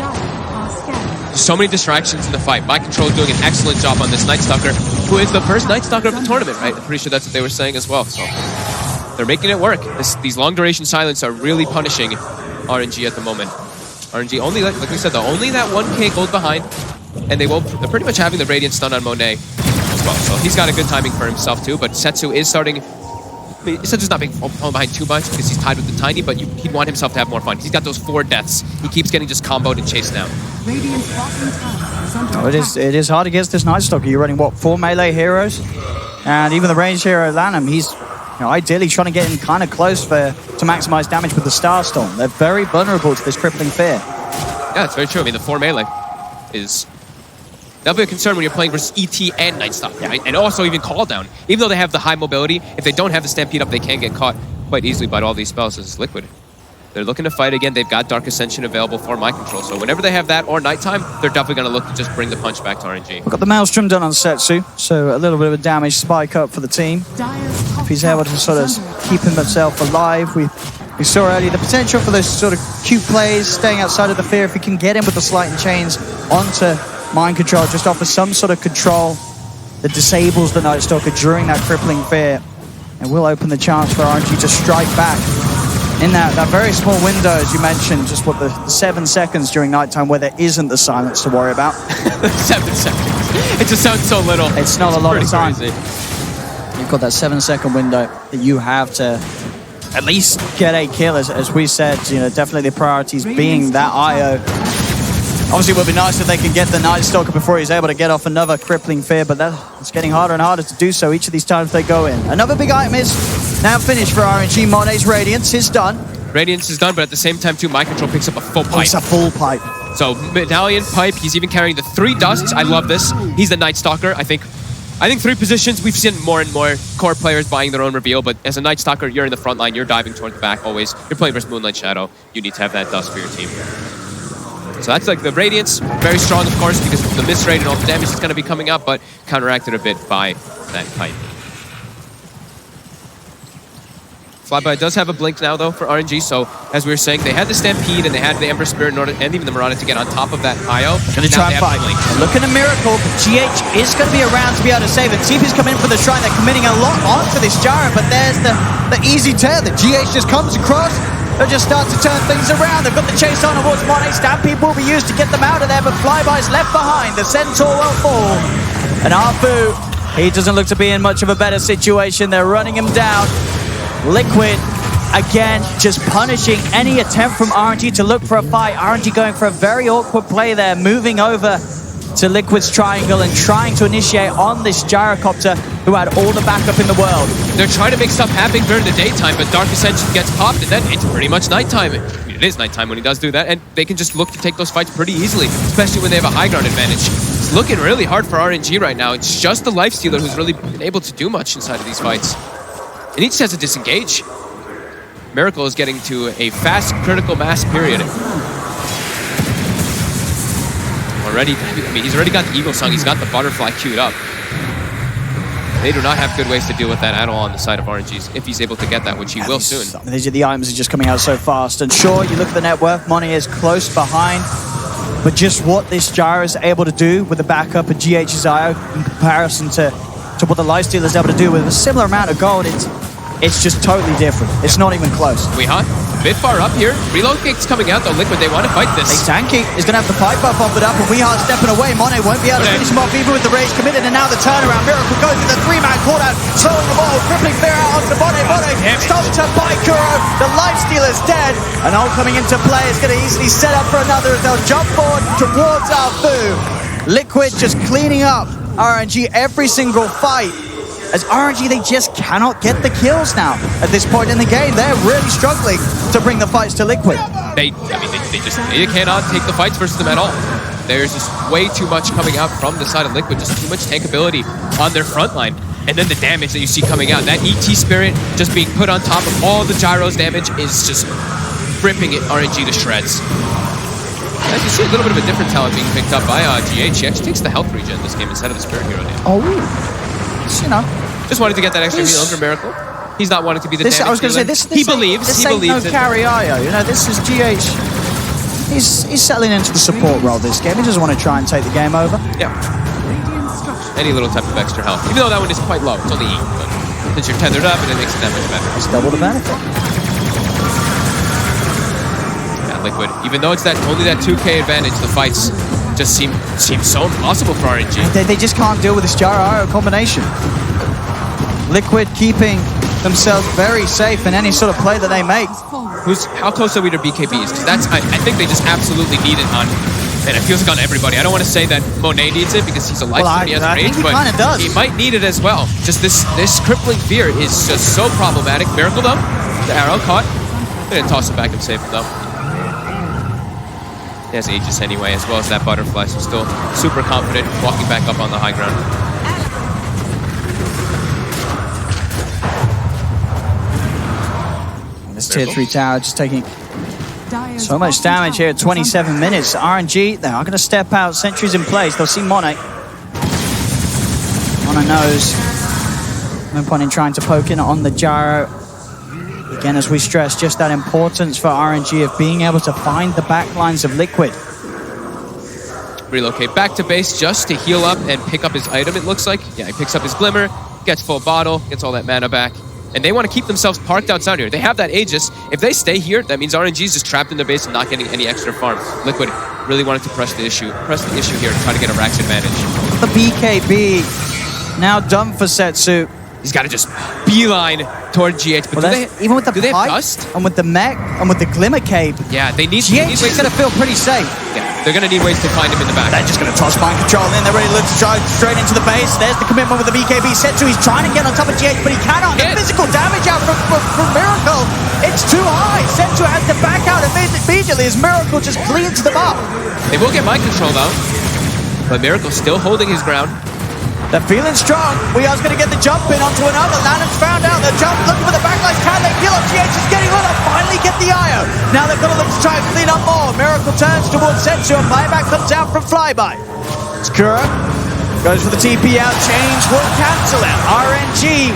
So many distractions in the fight. Mind Control doing an excellent job on this Night Stalker, who is the first Night Stalker of the tournament, right? I'm pretty sure that's what they were saying as well. So they're making it work. These long duration silence are really punishing RNG at the moment. RNG only, like we said, though, only that 1k gold behind, and they're pretty much having the Radiant stun on Monet as well. So he's got a good timing for himself too. But Setsu is starting. I mean, Setsu's not being falling behind too much because he's tied with the Tiny, but he'd want himself to have more fun. He's got those 4 deaths. He keeps getting just comboed and chased down. Oh, it is hard against this Night Stalker. You're running, what, 4 melee heroes? And even the ranged hero, Lanham, he's ideally trying to get in kind of close to maximize damage with the Starstorm. They're very vulnerable to this crippling fear. Yeah, that's very true. I mean, the 4 melee is... That'll be a concern when you're playing versus ET and Night Stalker, right? And also even Call Down. Even though they have the high mobility, if they don't have the Stampede up, they can get caught quite easily by all these spells as Liquid. They're looking to fight again. They've got Dark Ascension available for Mind Control. So whenever they have that or Nighttime, they're definitely going to look to just bring the punch back to RNG. We've got the Maelstrom done on Setsu, so a little bit of a damage spike up for the team. If he's able to sort of keep himself alive, we saw earlier the potential for those sort of cute plays, staying outside of the fear. If he can get him with the Slight and Chains onto Mind Control, just offers some sort of control that disables the Night Stalker during that crippling fear, and will open the chance for RNG to strike back in that very small window, as you mentioned, just what the 7 seconds during nighttime where there isn't the silence to worry about. 7 seconds. It just sounds so little. It's not a lot of time. Crazy. You've got that 7-second window that you have to at least get a kill, as we said. Definitely the priorities being that IO. Obviously, it would be nice if they can get the Night Stalker before he's able to get off another crippling fear, but it's getting harder and harder to do so each of these times they go in. Another big item is now finished for RNG. Monet's Radiance is done. Radiance is done, but at the same time, too, Mind Control picks up a full pipe. It's a full pipe. So, Medallion, Pipe, he's even carrying the 3 Dusts. I love this. He's the Night Stalker. I think 3 positions, we've seen more and more core players buying their own reveal, but as a Night Stalker, you're in the front line, you're diving toward the back always. You're playing versus Moonlight Shadow. You need to have that Dust for your team. So that's like the Radiance, very strong, of course, because of the miss rate and all the damage that's going to be coming up, but counteracted a bit by that Pipe. Flyby does have a blink now, though, for RNG, so as we were saying, they had the Stampede and they had the Ember Spirit and even the Mirana to get on top of that IO. Going to try and fight. Looking a miracle. GH is going to be around to be able to save it. TP's come in for the Shrine. They're committing a lot onto this Jara, but there's the easy tear. The GH just comes across. They'll just start to turn things around. They've got the chase on towards Monet. Stampede will be used to get them out of there, but Flyby's left behind. The Centaur will fall. And Arfu, he doesn't look to be in much of a better situation. They're running him down. Liquid, again, just punishing any attempt from RNG to look for a fight. RNG going for a very awkward play there, moving over to Liquid's triangle and trying to initiate on this Gyrocopter, who had all the backup in the world. They're trying to make stuff happen during the daytime, but Dark Ascension gets popped, and then it's pretty much nighttime. I mean, it is nighttime when he does do that, and they can just look to take those fights pretty easily, especially when they have a high ground advantage. It's looking really hard for RNG right now. It's just the Lifestealer who's really been able to do much inside of these fights. And he just has to disengage. Miracle is getting to a fast critical mass period. Already, I mean, he's already got the Eagle Song, he's got the Butterfly queued up. They do not have good ways to deal with that at all on the side of RNG's, if he's able to get that, which he will soon. The items are just coming out so fast. And sure, you look at the net worth, Money is close behind. But just what this Gyro is able to do with the backup of GH's IO in comparison to what the Lifestealer is able to do with a similar amount of gold, it's just totally different. It's not even close. Weehan, a bit far up here. Reload kick's coming out, though. Liquid, they want to fight this. Tanky is going to have the pipe buff off it up, and Weehan stepping away. Monet won't be able to finish him off even with the rage committed, and now the turnaround. Miracle goes with the 3-man call-out, throwing the ball, crippling fear out onto Monet. Monet stops to by Kuro. The Lifestealer's dead, and all coming into play is going to easily set up for another as they'll jump forward towards Arfu. Liquid just cleaning up RNG every single fight. As RNG, they just cannot get the kills now at this point in the game. They're really struggling to bring the fights to Liquid. They cannot take the fights versus them at all. There's just way too much coming out from the side of Liquid, just too much tankability on their front line. And then the damage that you see coming out, that ET Spirit just being put on top of all the Gyro's damage is just ripping it RNG to shreds. As you see a little bit of a different talent being picked up by GH. He actually takes the health regen this game instead of the Spirit Hero damage. Oh, just wanted to get that extra heal under Miracle. He's not wanting to be the damage I was going to say, this he believes. This ain't no carry IO. This is GH He's settling into the support role this game. He doesn't want to try and take the game over. Yeah. Any little type of extra health. Even though that one is quite low. It's only 8. But since you're tethered up, it makes it that much better. It's double the benefit. Yeah, Liquid. Even though it's only that 2K advantage, the fights just seem so impossible for RNG. They just can't deal with this Jaro combination. Liquid keeping themselves very safe in any sort of play that they make. How close are we to BKBs? Because that's I think they just absolutely need it on, and it feels like on everybody. I don't want to say that Monet needs it because he's a lifestyle, he has range, but he might need it as well. Just this crippling fear is just so problematic. Miracle though, the arrow caught. I'm gonna toss it back and save him though. He has Aegis anyway, as well as that butterfly, so still super confident walking back up on the high ground. This tier 3 tower just taking so much damage here at 27 minutes. RNG, they are going to step out. Sentries in place. They'll see Monet. Monet knows. No point in trying to poke in on the gyro. Again, as we stress, just that importance for RNG of being able to find the backlines of Liquid. Relocate back to base just to heal up and pick up his item, it looks like. Yeah, he picks up his Glimmer, gets full bottle, gets all that mana back. And they want to keep themselves parked outside here. They have that Aegis. If they stay here, that means RNG is just trapped in their base and not getting any extra farm. Liquid really wanted to press the issue here and try to get a Rax advantage. The BKB now done for Setsu. He's got to just beeline toward GH. But even with the pipe and with the mech and with the Glimmer Cape, yeah, they need GH is going to feel pretty safe. Yeah, they're going to need ways to find him in the back. They're just going to toss mind control in. They're ready to drive straight into the base. There's the commitment with the BKB. Setsu, he's trying to get on top of GH, but he cannot. The physical damage out from Miracle, it's too high. Setsu has to back out immediately as Miracle just cleans them up. They will get mind control though, but Miracle still holding his ground. They're feeling strong. We are going to get the jump in onto another. Lannon's found out the jump, looking for the backlines. Can they kill him? GH is getting on. Finally get the IO. Now they've got to look to try and clean up more. Miracle turns towards Setsu and buyback comes out from Flyby. Skura goes for the TP out. Change will cancel it. RNG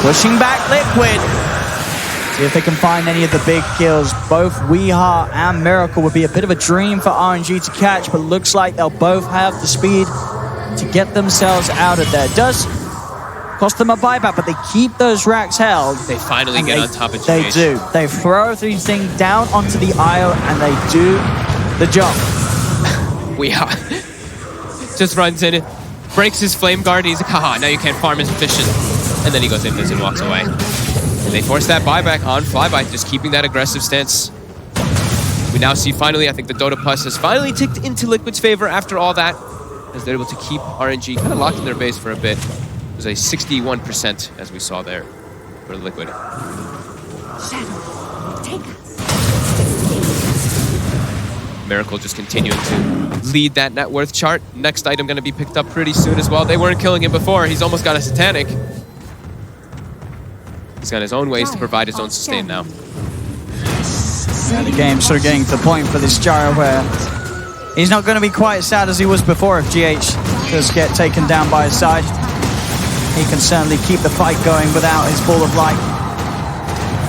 pushing back Liquid. See if they can find any of the big kills. Both Weeha and Miracle would be a bit of a dream for RNG to catch, but looks like they'll both have the speed to get themselves out of there. It does cost them a buyback, but they keep those racks held. They finally get on top of GH. They do. They throw everything down onto the IO and they do the jump. Weeha just runs in, breaks his flame guard, and he's like, haha, now you can't farm as efficient. And then he goes in this and walks away. And they force that buyback on Flyby, just keeping that aggressive stance. We now see finally, I think the Dota Plus has finally ticked into Liquid's favor after all that, as they're able to keep RNG kind of locked in their base for a bit. It was a 61%, as we saw there, for Liquid. Miracle just continuing to lead that net worth chart. Next item going to be picked up pretty soon as well. They weren't killing him before. He's almost got a Satanic. He's got his own ways to provide his own sustain now. Yeah, the game's sort of getting to the point for this Gyro where he's not going to be quite as sad as he was before if GH does get taken down by his side. He can certainly keep the fight going without his ball of light.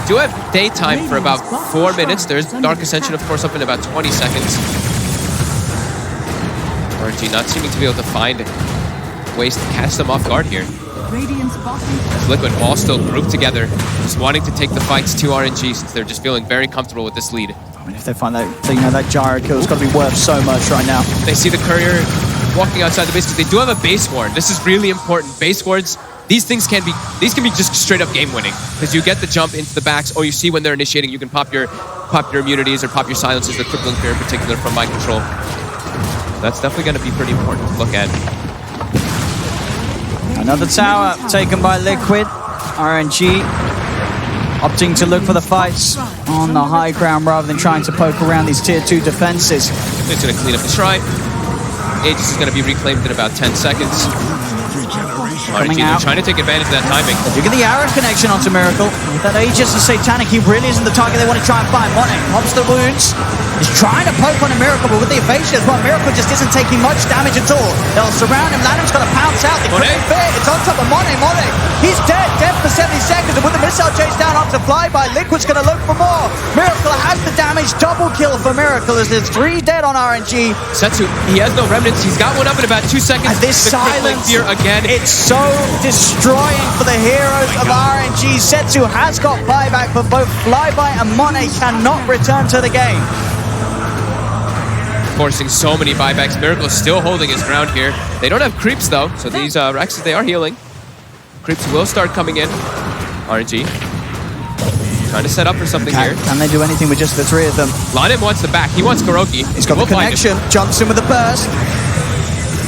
Do have daytime for about 4 minutes. There's Dark Ascension, of course, up in about 20 seconds. RNG not seeming to be able to find ways to catch them off guard here. As Liquid all still grouped together, just wanting to take the fights to RNG since they're just feeling very comfortable with this lead. I mean, if they find that, that gyro kill, it's got to be worth so much right now. They see the courier walking outside the base because they do have a base ward. This is really important. Base wards, these can be just straight up game winning because you get the jump into the backs, or you see when they're initiating, you can pop your immunities or pop your silences, the crippling fear in particular from mind control. That's definitely going to be pretty important to look at. Another tower taken by Liquid. RNG opting to look for the fights on the high ground rather than trying to poke around these tier 2 defenses. He's going to clean up the shrine. Aegis is going to be reclaimed in about 10 seconds. RNG, out. they're trying to take advantage of that timing. You get the arrow connection onto Miracle. With that Aegis and Satanic, he really isn't the target they want to try and find. Monet pops the wounds. He's trying to poke on a Miracle, but with the evasion as well, Miracle just isn't taking much damage at all. They'll surround him. Lanham's going to pounce out. The quick fit. It's on top of Monet. He's dead. Dead for 70 seconds. And with the missile chase down onto Flyby, Liquid's going to look for more. Miracle has the damage. Double kill for Miracle as there's 3 dead on RNG. Setsu, he has no remnants. He's got one up in about 2 seconds. And this silence here again. It's so destroying for the heroes of RNG. Setsu has got buyback, but both Flyby and Monet cannot return to the game. Forcing so many buybacks. Miracle is still holding his ground here. They don't have creeps though, so these Rexes, they are healing. Creeps will start coming in. RNG trying to set up for something here. Can they do anything with just the 3 of them? Lanem wants the back. He wants Kuroki. He's got the connection. Jumps in with the burst.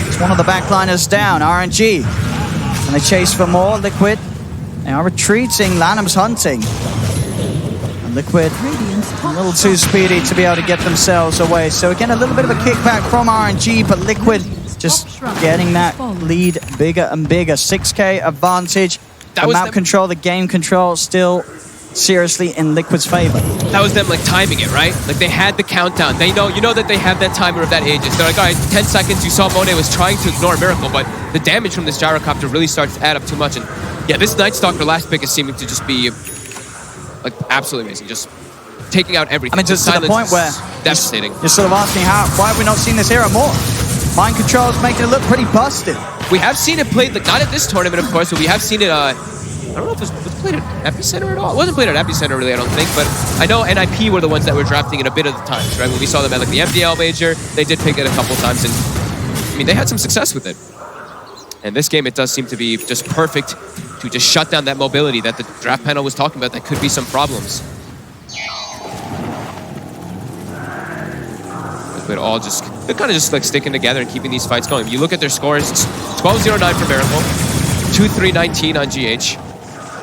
It's one of the backliners down. RNG. And they chase for more. Liquid. They are retreating. Lanham's hunting. And Liquid a little too speedy to be able to get themselves away. So again, a little bit of a kickback from RNG, but Liquid just getting that lead bigger and bigger. 6K advantage. The map control, the game control still seriously in Liquid's favor. That was them like timing it, right? Like they had the countdown. They know, you know that they have that timer of that Aegis. They're like, all right, 10 seconds. You saw Monet was trying to ignore Miracle, but the damage from this gyrocopter really starts to add up too much. And yeah, this Night Stalker last pick is seeming to just be like absolutely amazing. Just taking out everything. I mean, just to the point where devastating. You're sort of asking why have we not seen this hero more? Mind control's making it look pretty busted. We have seen it played, like, not at this tournament, of course, but we have seen it, I don't know if it was played at Epicenter at all. It wasn't played at Epicenter, really, I don't think, but I know NIP were the ones that were drafting it a bit of the times, right? When we saw them at, like, the MDL Major, they did pick it a couple times, and, I mean, they had some success with it. And this game, it does seem to be just perfect to just shut down that mobility that the draft panel was talking about that could be some problems. But all just, they're kind of just like sticking together and keeping these fights going. If you look at their scores, it's 12-0-9 for Miracle, 2-3-19 on GH,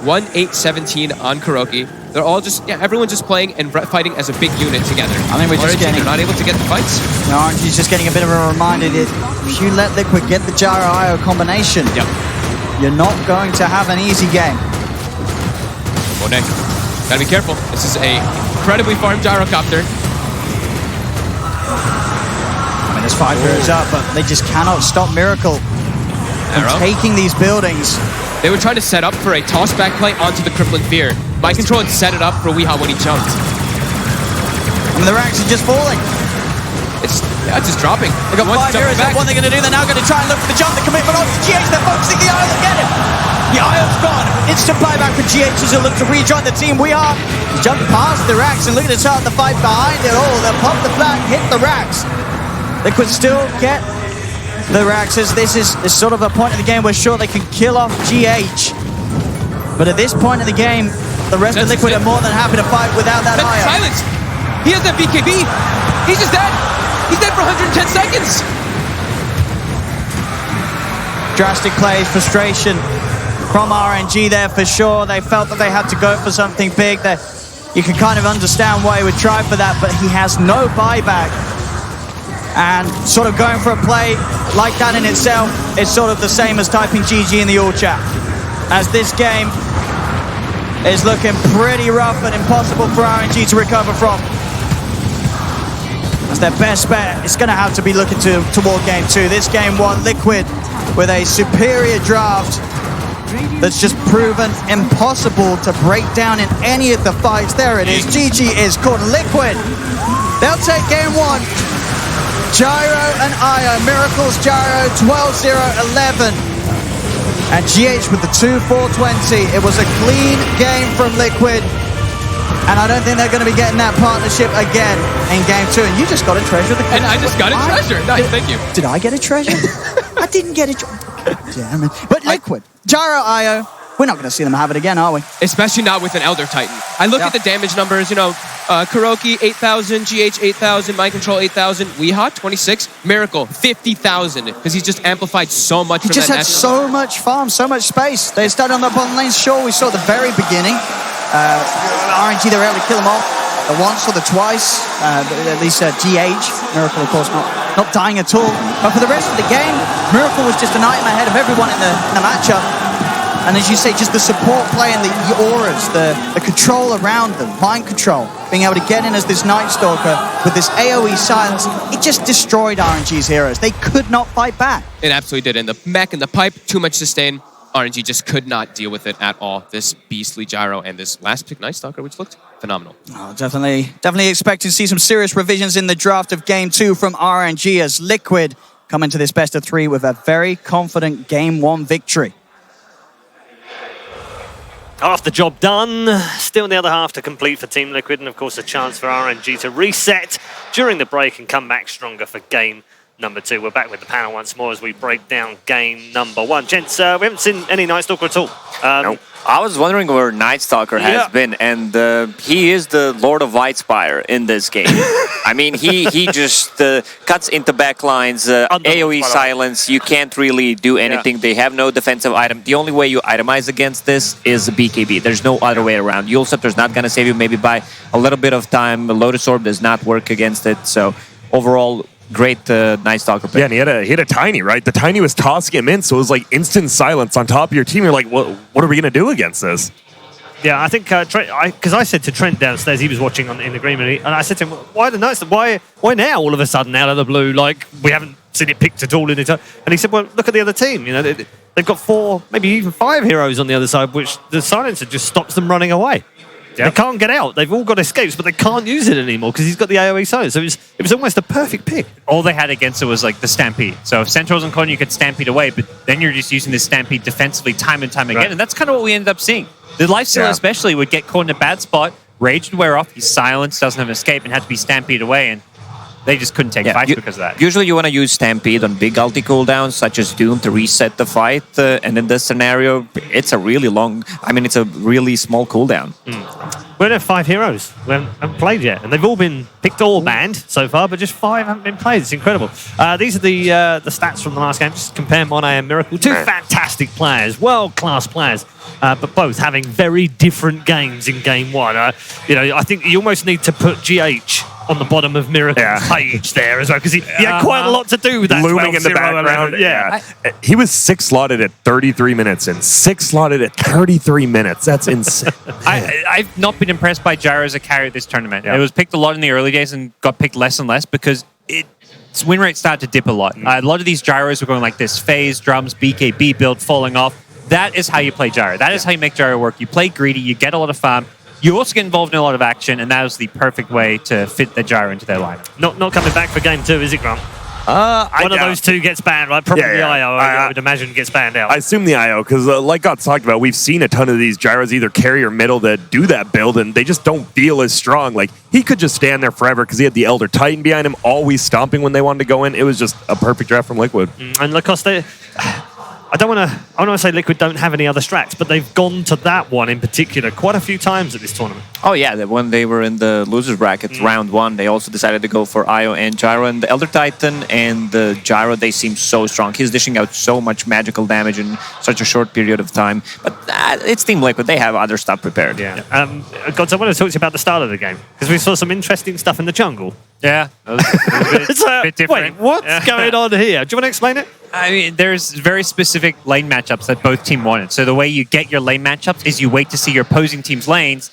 1-8-17 on Kuroki. They're all just, yeah, everyone's just playing and fighting as a big unit together. I think we're just they're not able to get the fights. You know, RNG's just getting a bit of a reminder that if you let Liquid get the Gyro IO combination, you're not going to have an easy game. Monet, gotta be careful. This is a incredibly farmed gyrocopter. I mean, there's 5 heroes up, but they just cannot stop Miracle from taking these buildings. They were trying to set up for a toss-back play onto the Crippling Fear. Mind Control had set it up for Weehaw when he jumped. I mean, the racks are just falling. It's just dropping. They've got 5 heroes up. What are they going to do? They're now going to try and look for the jump. The commitment on GH. They're focusing the Isle. Get him. The Isle's gone. Instant buyback for GH as they look to rejoin the team. Weehaw jumped past the racks and look at the start of the fight behind it all. They'll pop the flag, hit the racks. They could still get the racks as this is sort of a point of the game where sure they can kill off GH. But at this point in the game, the rest of Liquid are more than happy to fight without that IO. Silence! He has that BKB! He's just dead! He's dead for 110 seconds! Drastic plays, frustration from RNG there for sure. They felt that they had to go for something big. You can kind of understand why he would try for that, but he has no buyback. And sort of going for a play like that in itself is sort of the same as typing GG in the all chat. As this game is looking pretty rough and impossible for RNG to recover from. As their best bet, it's going to have to be looking toward game 2. This game 1, Liquid with a superior draft that's just proven impossible to break down in any of the fights. There it is. GG is called. Liquid. They'll take game 1. Gyro and IO, Miracle's Gyro, 12-0-11. And GH with the 2-4-20. It was a clean game from Liquid. And I don't think they're going to be getting that partnership again in game 2. And you just got a treasure. And I just got a treasure. Nice, thank you. Did I get a treasure? I didn't get a treasure. Damn it. But Liquid, Gyro, IO, we're not going to see them have it again, are we? Especially not with an Elder Titan. I look at the damage numbers, you know, Kuroki, 8,000, GH, 8,000, Mind Control, 8,000, Weehaw, 26, Miracle, 50,000, because he's just amplified so much He from just that had so much farm, so much space. They started on the bottom lane, sure, we saw at the very beginning. RNG, they were able to kill them off the once or the twice, at least GH. Miracle, of course, not not dying at all. But for the rest of the game, Miracle was just an item ahead of everyone in the matchup. And as you say, just the support play and the auras, the control around them, mind control, being able to get in as this Night Stalker with this AoE silence, it just destroyed RNG's heroes. They could not fight back. It absolutely did. And the mech and the pipe, too much sustain. RNG just could not deal with it at all. This beastly gyro and this last pick Night Stalker, which looked phenomenal. Oh, definitely expecting to see some serious revisions in the draft of Game 2 from RNG as Liquid come into this best of 3 with a very confident Game 1 victory. Half the job done, still the other half to complete for Team Liquid, and of course a chance for RNG to reset during the break and come back stronger for game number 2. We're back with the panel once more as we break down game number 1. Gents, we haven't seen any Night Stalker at all. No. I was wondering where Night Stalker has been, and he is the Lord of Whitespire in this game. I mean, he just cuts into backlines, AoE silence. You can't really do anything. They have no defensive item. The only way you itemize against this is BKB. There's no other way around. Yule Scepter's not going to save you maybe by a little bit of time. The Lotus Orb does not work against it. So overall, great Night Stalker pick. Yeah, and he had a Tiny, right? The Tiny was tossing him in, so it was like instant silence on top of your team. You're like, what are we going to do against this? Yeah, I think, because I said to Trent downstairs, he was watching in the green room, and I said to him, why the Night Stalker? Why now all of a sudden out of the blue? Like, we haven't seen it picked at all in it. And he said, well, look at the other team. You know, they've got 4, maybe even 5 heroes on the other side, which the silencer just stops them running away. They can't get out. They've all got escapes, but they can't use it anymore because he's got the AoE silence. So it was almost a perfect pick. All they had against it was like the Stampede. So if Centaur wasn't calling, you could Stampede away, but then you're just using the Stampede defensively time and time again. And that's kind of what we ended up seeing. The Lifestealer especially would get caught in a bad spot, Rage would wear off, he's silenced, doesn't have an escape, and had to be Stampede away. And they just couldn't take fights because of that. Usually you want to use Stampede on big ulti cooldowns, such as Doom, to reset the fight. And in this scenario, it's a really it's a really small cooldown. We don't have 5 heroes. We haven't played yet. And they've all been picked or banned so far, but just 5 haven't been played. It's incredible. These are the stats from the last game. Just compare Monet and Miracle. 2 fantastic players, world-class players, but both having very different games in game 1. I think you almost need to put GH on the bottom of Miracle's page there as well, because he had quite a lot to do with that. Looming in the background. He was 6 slotted at 33 minutes and 6 slotted at 33 minutes. That's insane. I've not been impressed by Gyro as a carry this tournament. It was picked a lot in the early days and got picked less and less because its win rate started to dip a lot. A lot of these Gyros were going like this: phase, drums, BKB build falling off. That is how you play Gyro. That is how you make Gyro work. You play greedy, you get a lot of farm. You also get involved in a lot of action, and that was the perfect way to fit the Gyro into their lineup. Not coming back for game 2, is it, Grant? One of those 2 gets banned, right? Probably the IO, I would imagine, gets banned out. I assume the IO, because like God's talked about, we've seen a ton of these Gyros either carry or middle that do that build, and they just don't feel as strong. Like, he could just stand there forever because he had the Elder Titan behind him, always stomping when they wanted to go in. It was just a perfect draft from Liquid. And Lacoste, I don't want to say Liquid don't have any other strats, but they've gone to that one in particular quite a few times at this tournament. Oh yeah, when they were in the losers bracket, round 1, they also decided to go for IO and Gyro. And the Elder Titan and the Gyro, they seem so strong. He's dishing out so much magical damage in such a short period of time. But it's Team Liquid. They have other stuff prepared. Gods, I want to talk to you about the start of the game, because we saw some interesting stuff in the jungle. Yeah. It's a bit different. Wait, what's going on here? Do you want to explain it? I mean, there's very specific lane matchups that both teams wanted. So the way you get your lane matchups is you wait to see your opposing team's lanes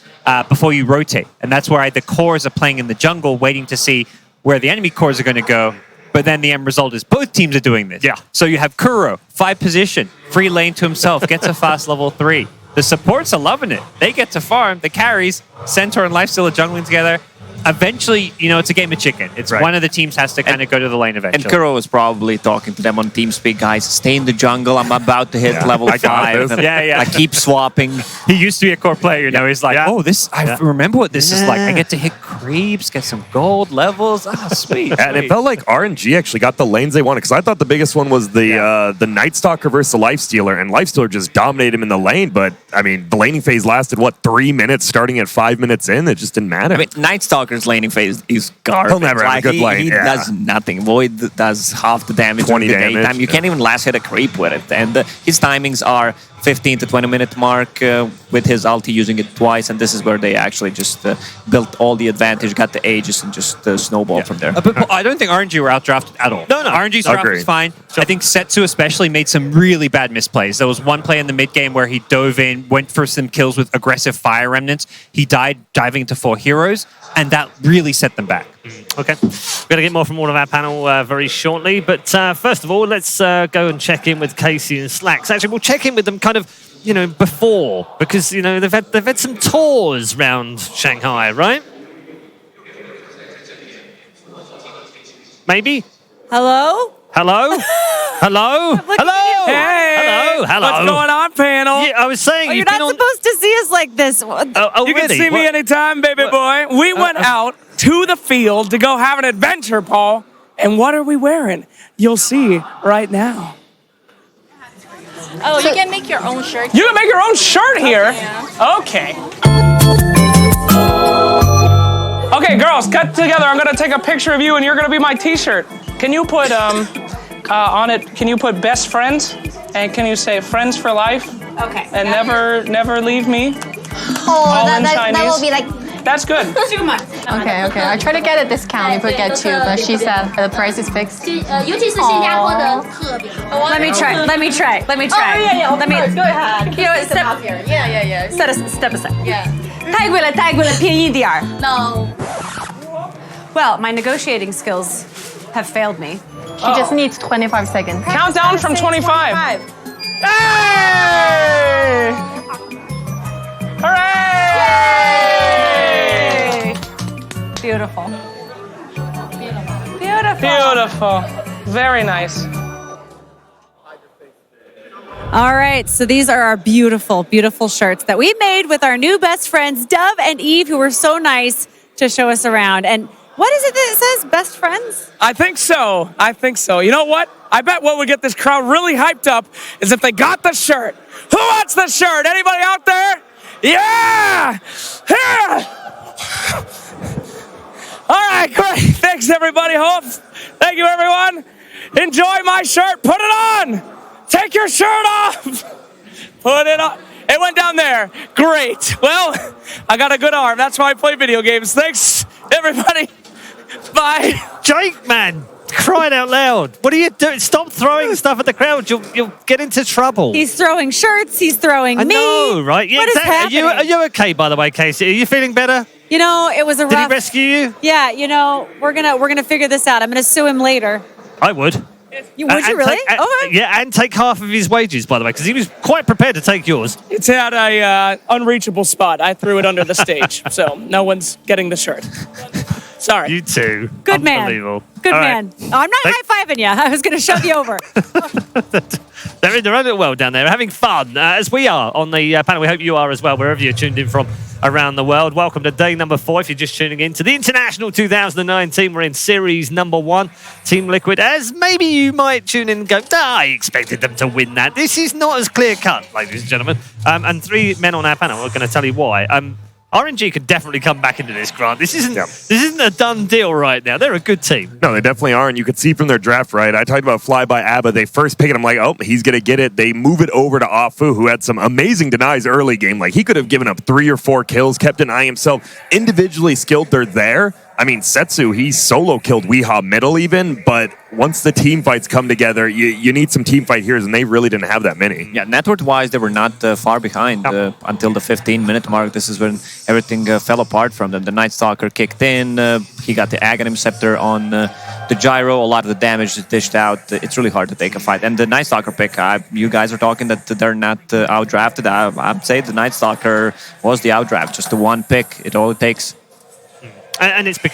before you rotate. And that's where the cores are playing in the jungle, waiting to see where the enemy cores are going to go. But then the end result is both teams are doing this. Yeah. So you have Kuro, 5 position, free lane to himself, gets a fast level 3. The supports are loving it. They get to farm. The carries, Centaur and Lifesteal are jungling together. Eventually, it's a game of chicken. It's one of the teams has to kind of go to the lane eventually. And Kuro was probably talking to them on TeamSpeak, guys, stay in the jungle. I'm about to hit level 5. I keep swapping. He used to be a core player. He's like, I remember what this is like. I get to hit creeps, get some gold levels. Sweet. And it felt like RNG actually got the lanes they wanted, because I thought the biggest one was the Night Stalker versus the Lifestealer, and Lifestealer just dominated him in the lane. But, I mean, the laning phase lasted, 3 minutes, starting at 5 minutes in? It just didn't matter. I mean, Night Stalker's laning phase is garbage. He'll never have a good lane. He does nothing. Void does half the damage 20 in the damage. daytime. You can't even last hit a creep with it. And his timings are 15 to 20 minute mark with his ulti using it twice, and this is where they actually just built all the advantage, got the ages, and just snowballed from there. But I don't think RNG were outdrafted at all. No. RNG's draft was fine. I think Setsu especially made some really bad misplays. There was one play in the mid game where he dove in, went for some kills with aggressive fire remnants. He died diving into 4 heroes, and that really set them back. Okay, we're going to get more from all of our panel very shortly. But first of all, let's go and check in with Casey and Slacks. Actually, we'll check in with them kind of, before, because, they've had some tours around Shanghai, right? Maybe? Hello? Hello? Hello? Hello? Hey! Hello? What's going on, panel? Yeah, I was saying You're not supposed to see us like this. You can see me anytime, baby boy. We went out to the field to go have an adventure, Paul. And what are we wearing? You'll see right now. Oh, you can make your own shirt. You can make your own shirt here? Okay. Okay, girls, cut together. I'm gonna take a picture of you and you're gonna be my t-shirt. Can you put, on it, can you put best friends? And can you say friends for life? Okay. And never leave me? Oh, that will be like... That's good. Too much. Okay. I try to get a discount if we get 2, but she said the price is fixed. Let me try. Oh, yeah. Let me go ahead. Step here. Yeah. Step aside. Yeah. 太贵了，便宜点儿。 No. Well, my negotiating skills have failed me. She just needs 25 seconds. Count down from 25. Hey! Hooray! Beautiful. Beautiful. Very nice. All right, so these are our beautiful, beautiful shirts that we made with our new best friends, Dove and Eve, who were so nice to show us around. And what is it that it says, best friends? I think so. You know what? I bet what would get this crowd really hyped up is if they got the shirt. Who wants the shirt? Anybody out there? Yeah! Here! All right, great. Thanks, everybody. Thank you, everyone. Enjoy my shirt. Put it on. Take your shirt off. Put it on. It went down there. Great. Well, I got a good arm. That's why I play video games. Thanks, everybody. Bye. Jake, man. Crying out loud. What are you doing? Stop throwing stuff at the crowd. You'll get into trouble. He's throwing shirts. He's throwing me. I know, right? Yeah, what is happening? Are you okay, by the way, Casey? Are you feeling better? It was a rough... Did he rescue you? Yeah, we're gonna figure this out. I'm gonna sue him later. I would. Would you really? Okay. Yeah, and take half of his wages, by the way, because he was quite prepared to take yours. It's at a unreachable spot. I threw it under the stage, so no one's getting the shirt. Sorry. You too. Good man. Unbelievable. Good All man. right. Oh, I'm not high-fiving you. I was going to shove you over. They're in their own little world down there, having fun, as we are on the panel. We hope you are as well, wherever you're tuned in from around the world. Welcome to day number 4, if you're just tuning in to the International 2019. We're in series number 1. Team Liquid, as maybe you might tune in and go, I expected them to win that. This is not as clear-cut, ladies and gentlemen. And 3 men on our panel are going to tell you why. RNG could definitely come back into this, Grant. This isn't a done deal right now. They're a good team. No, they definitely are, and you could see from their draft, right? I talked about Fly by ABBA. They first pick it. I'm like, oh, he's going to get it. They move it over to Afu, who had some amazing denies early game. Like, he could have given up 3 or 4 kills, kept an eye himself. Individually skilled, they're there. I mean, Setsu, he solo killed Weehaw middle even, but once the team fights come together, you need some team fight heroes, and they really didn't have that many. Yeah, network-wise, they were not far behind until the 15-minute mark. This is when everything fell apart from them. The Night Stalker kicked in. He got the Aghanim Scepter on the gyro. A lot of the damage is dished out. It's really hard to take a fight. And the Night Stalker pick, you guys are talking that they're not outdrafted. I'd say the Night Stalker was the outdraft. Just the one pick. It all it takes. And it's because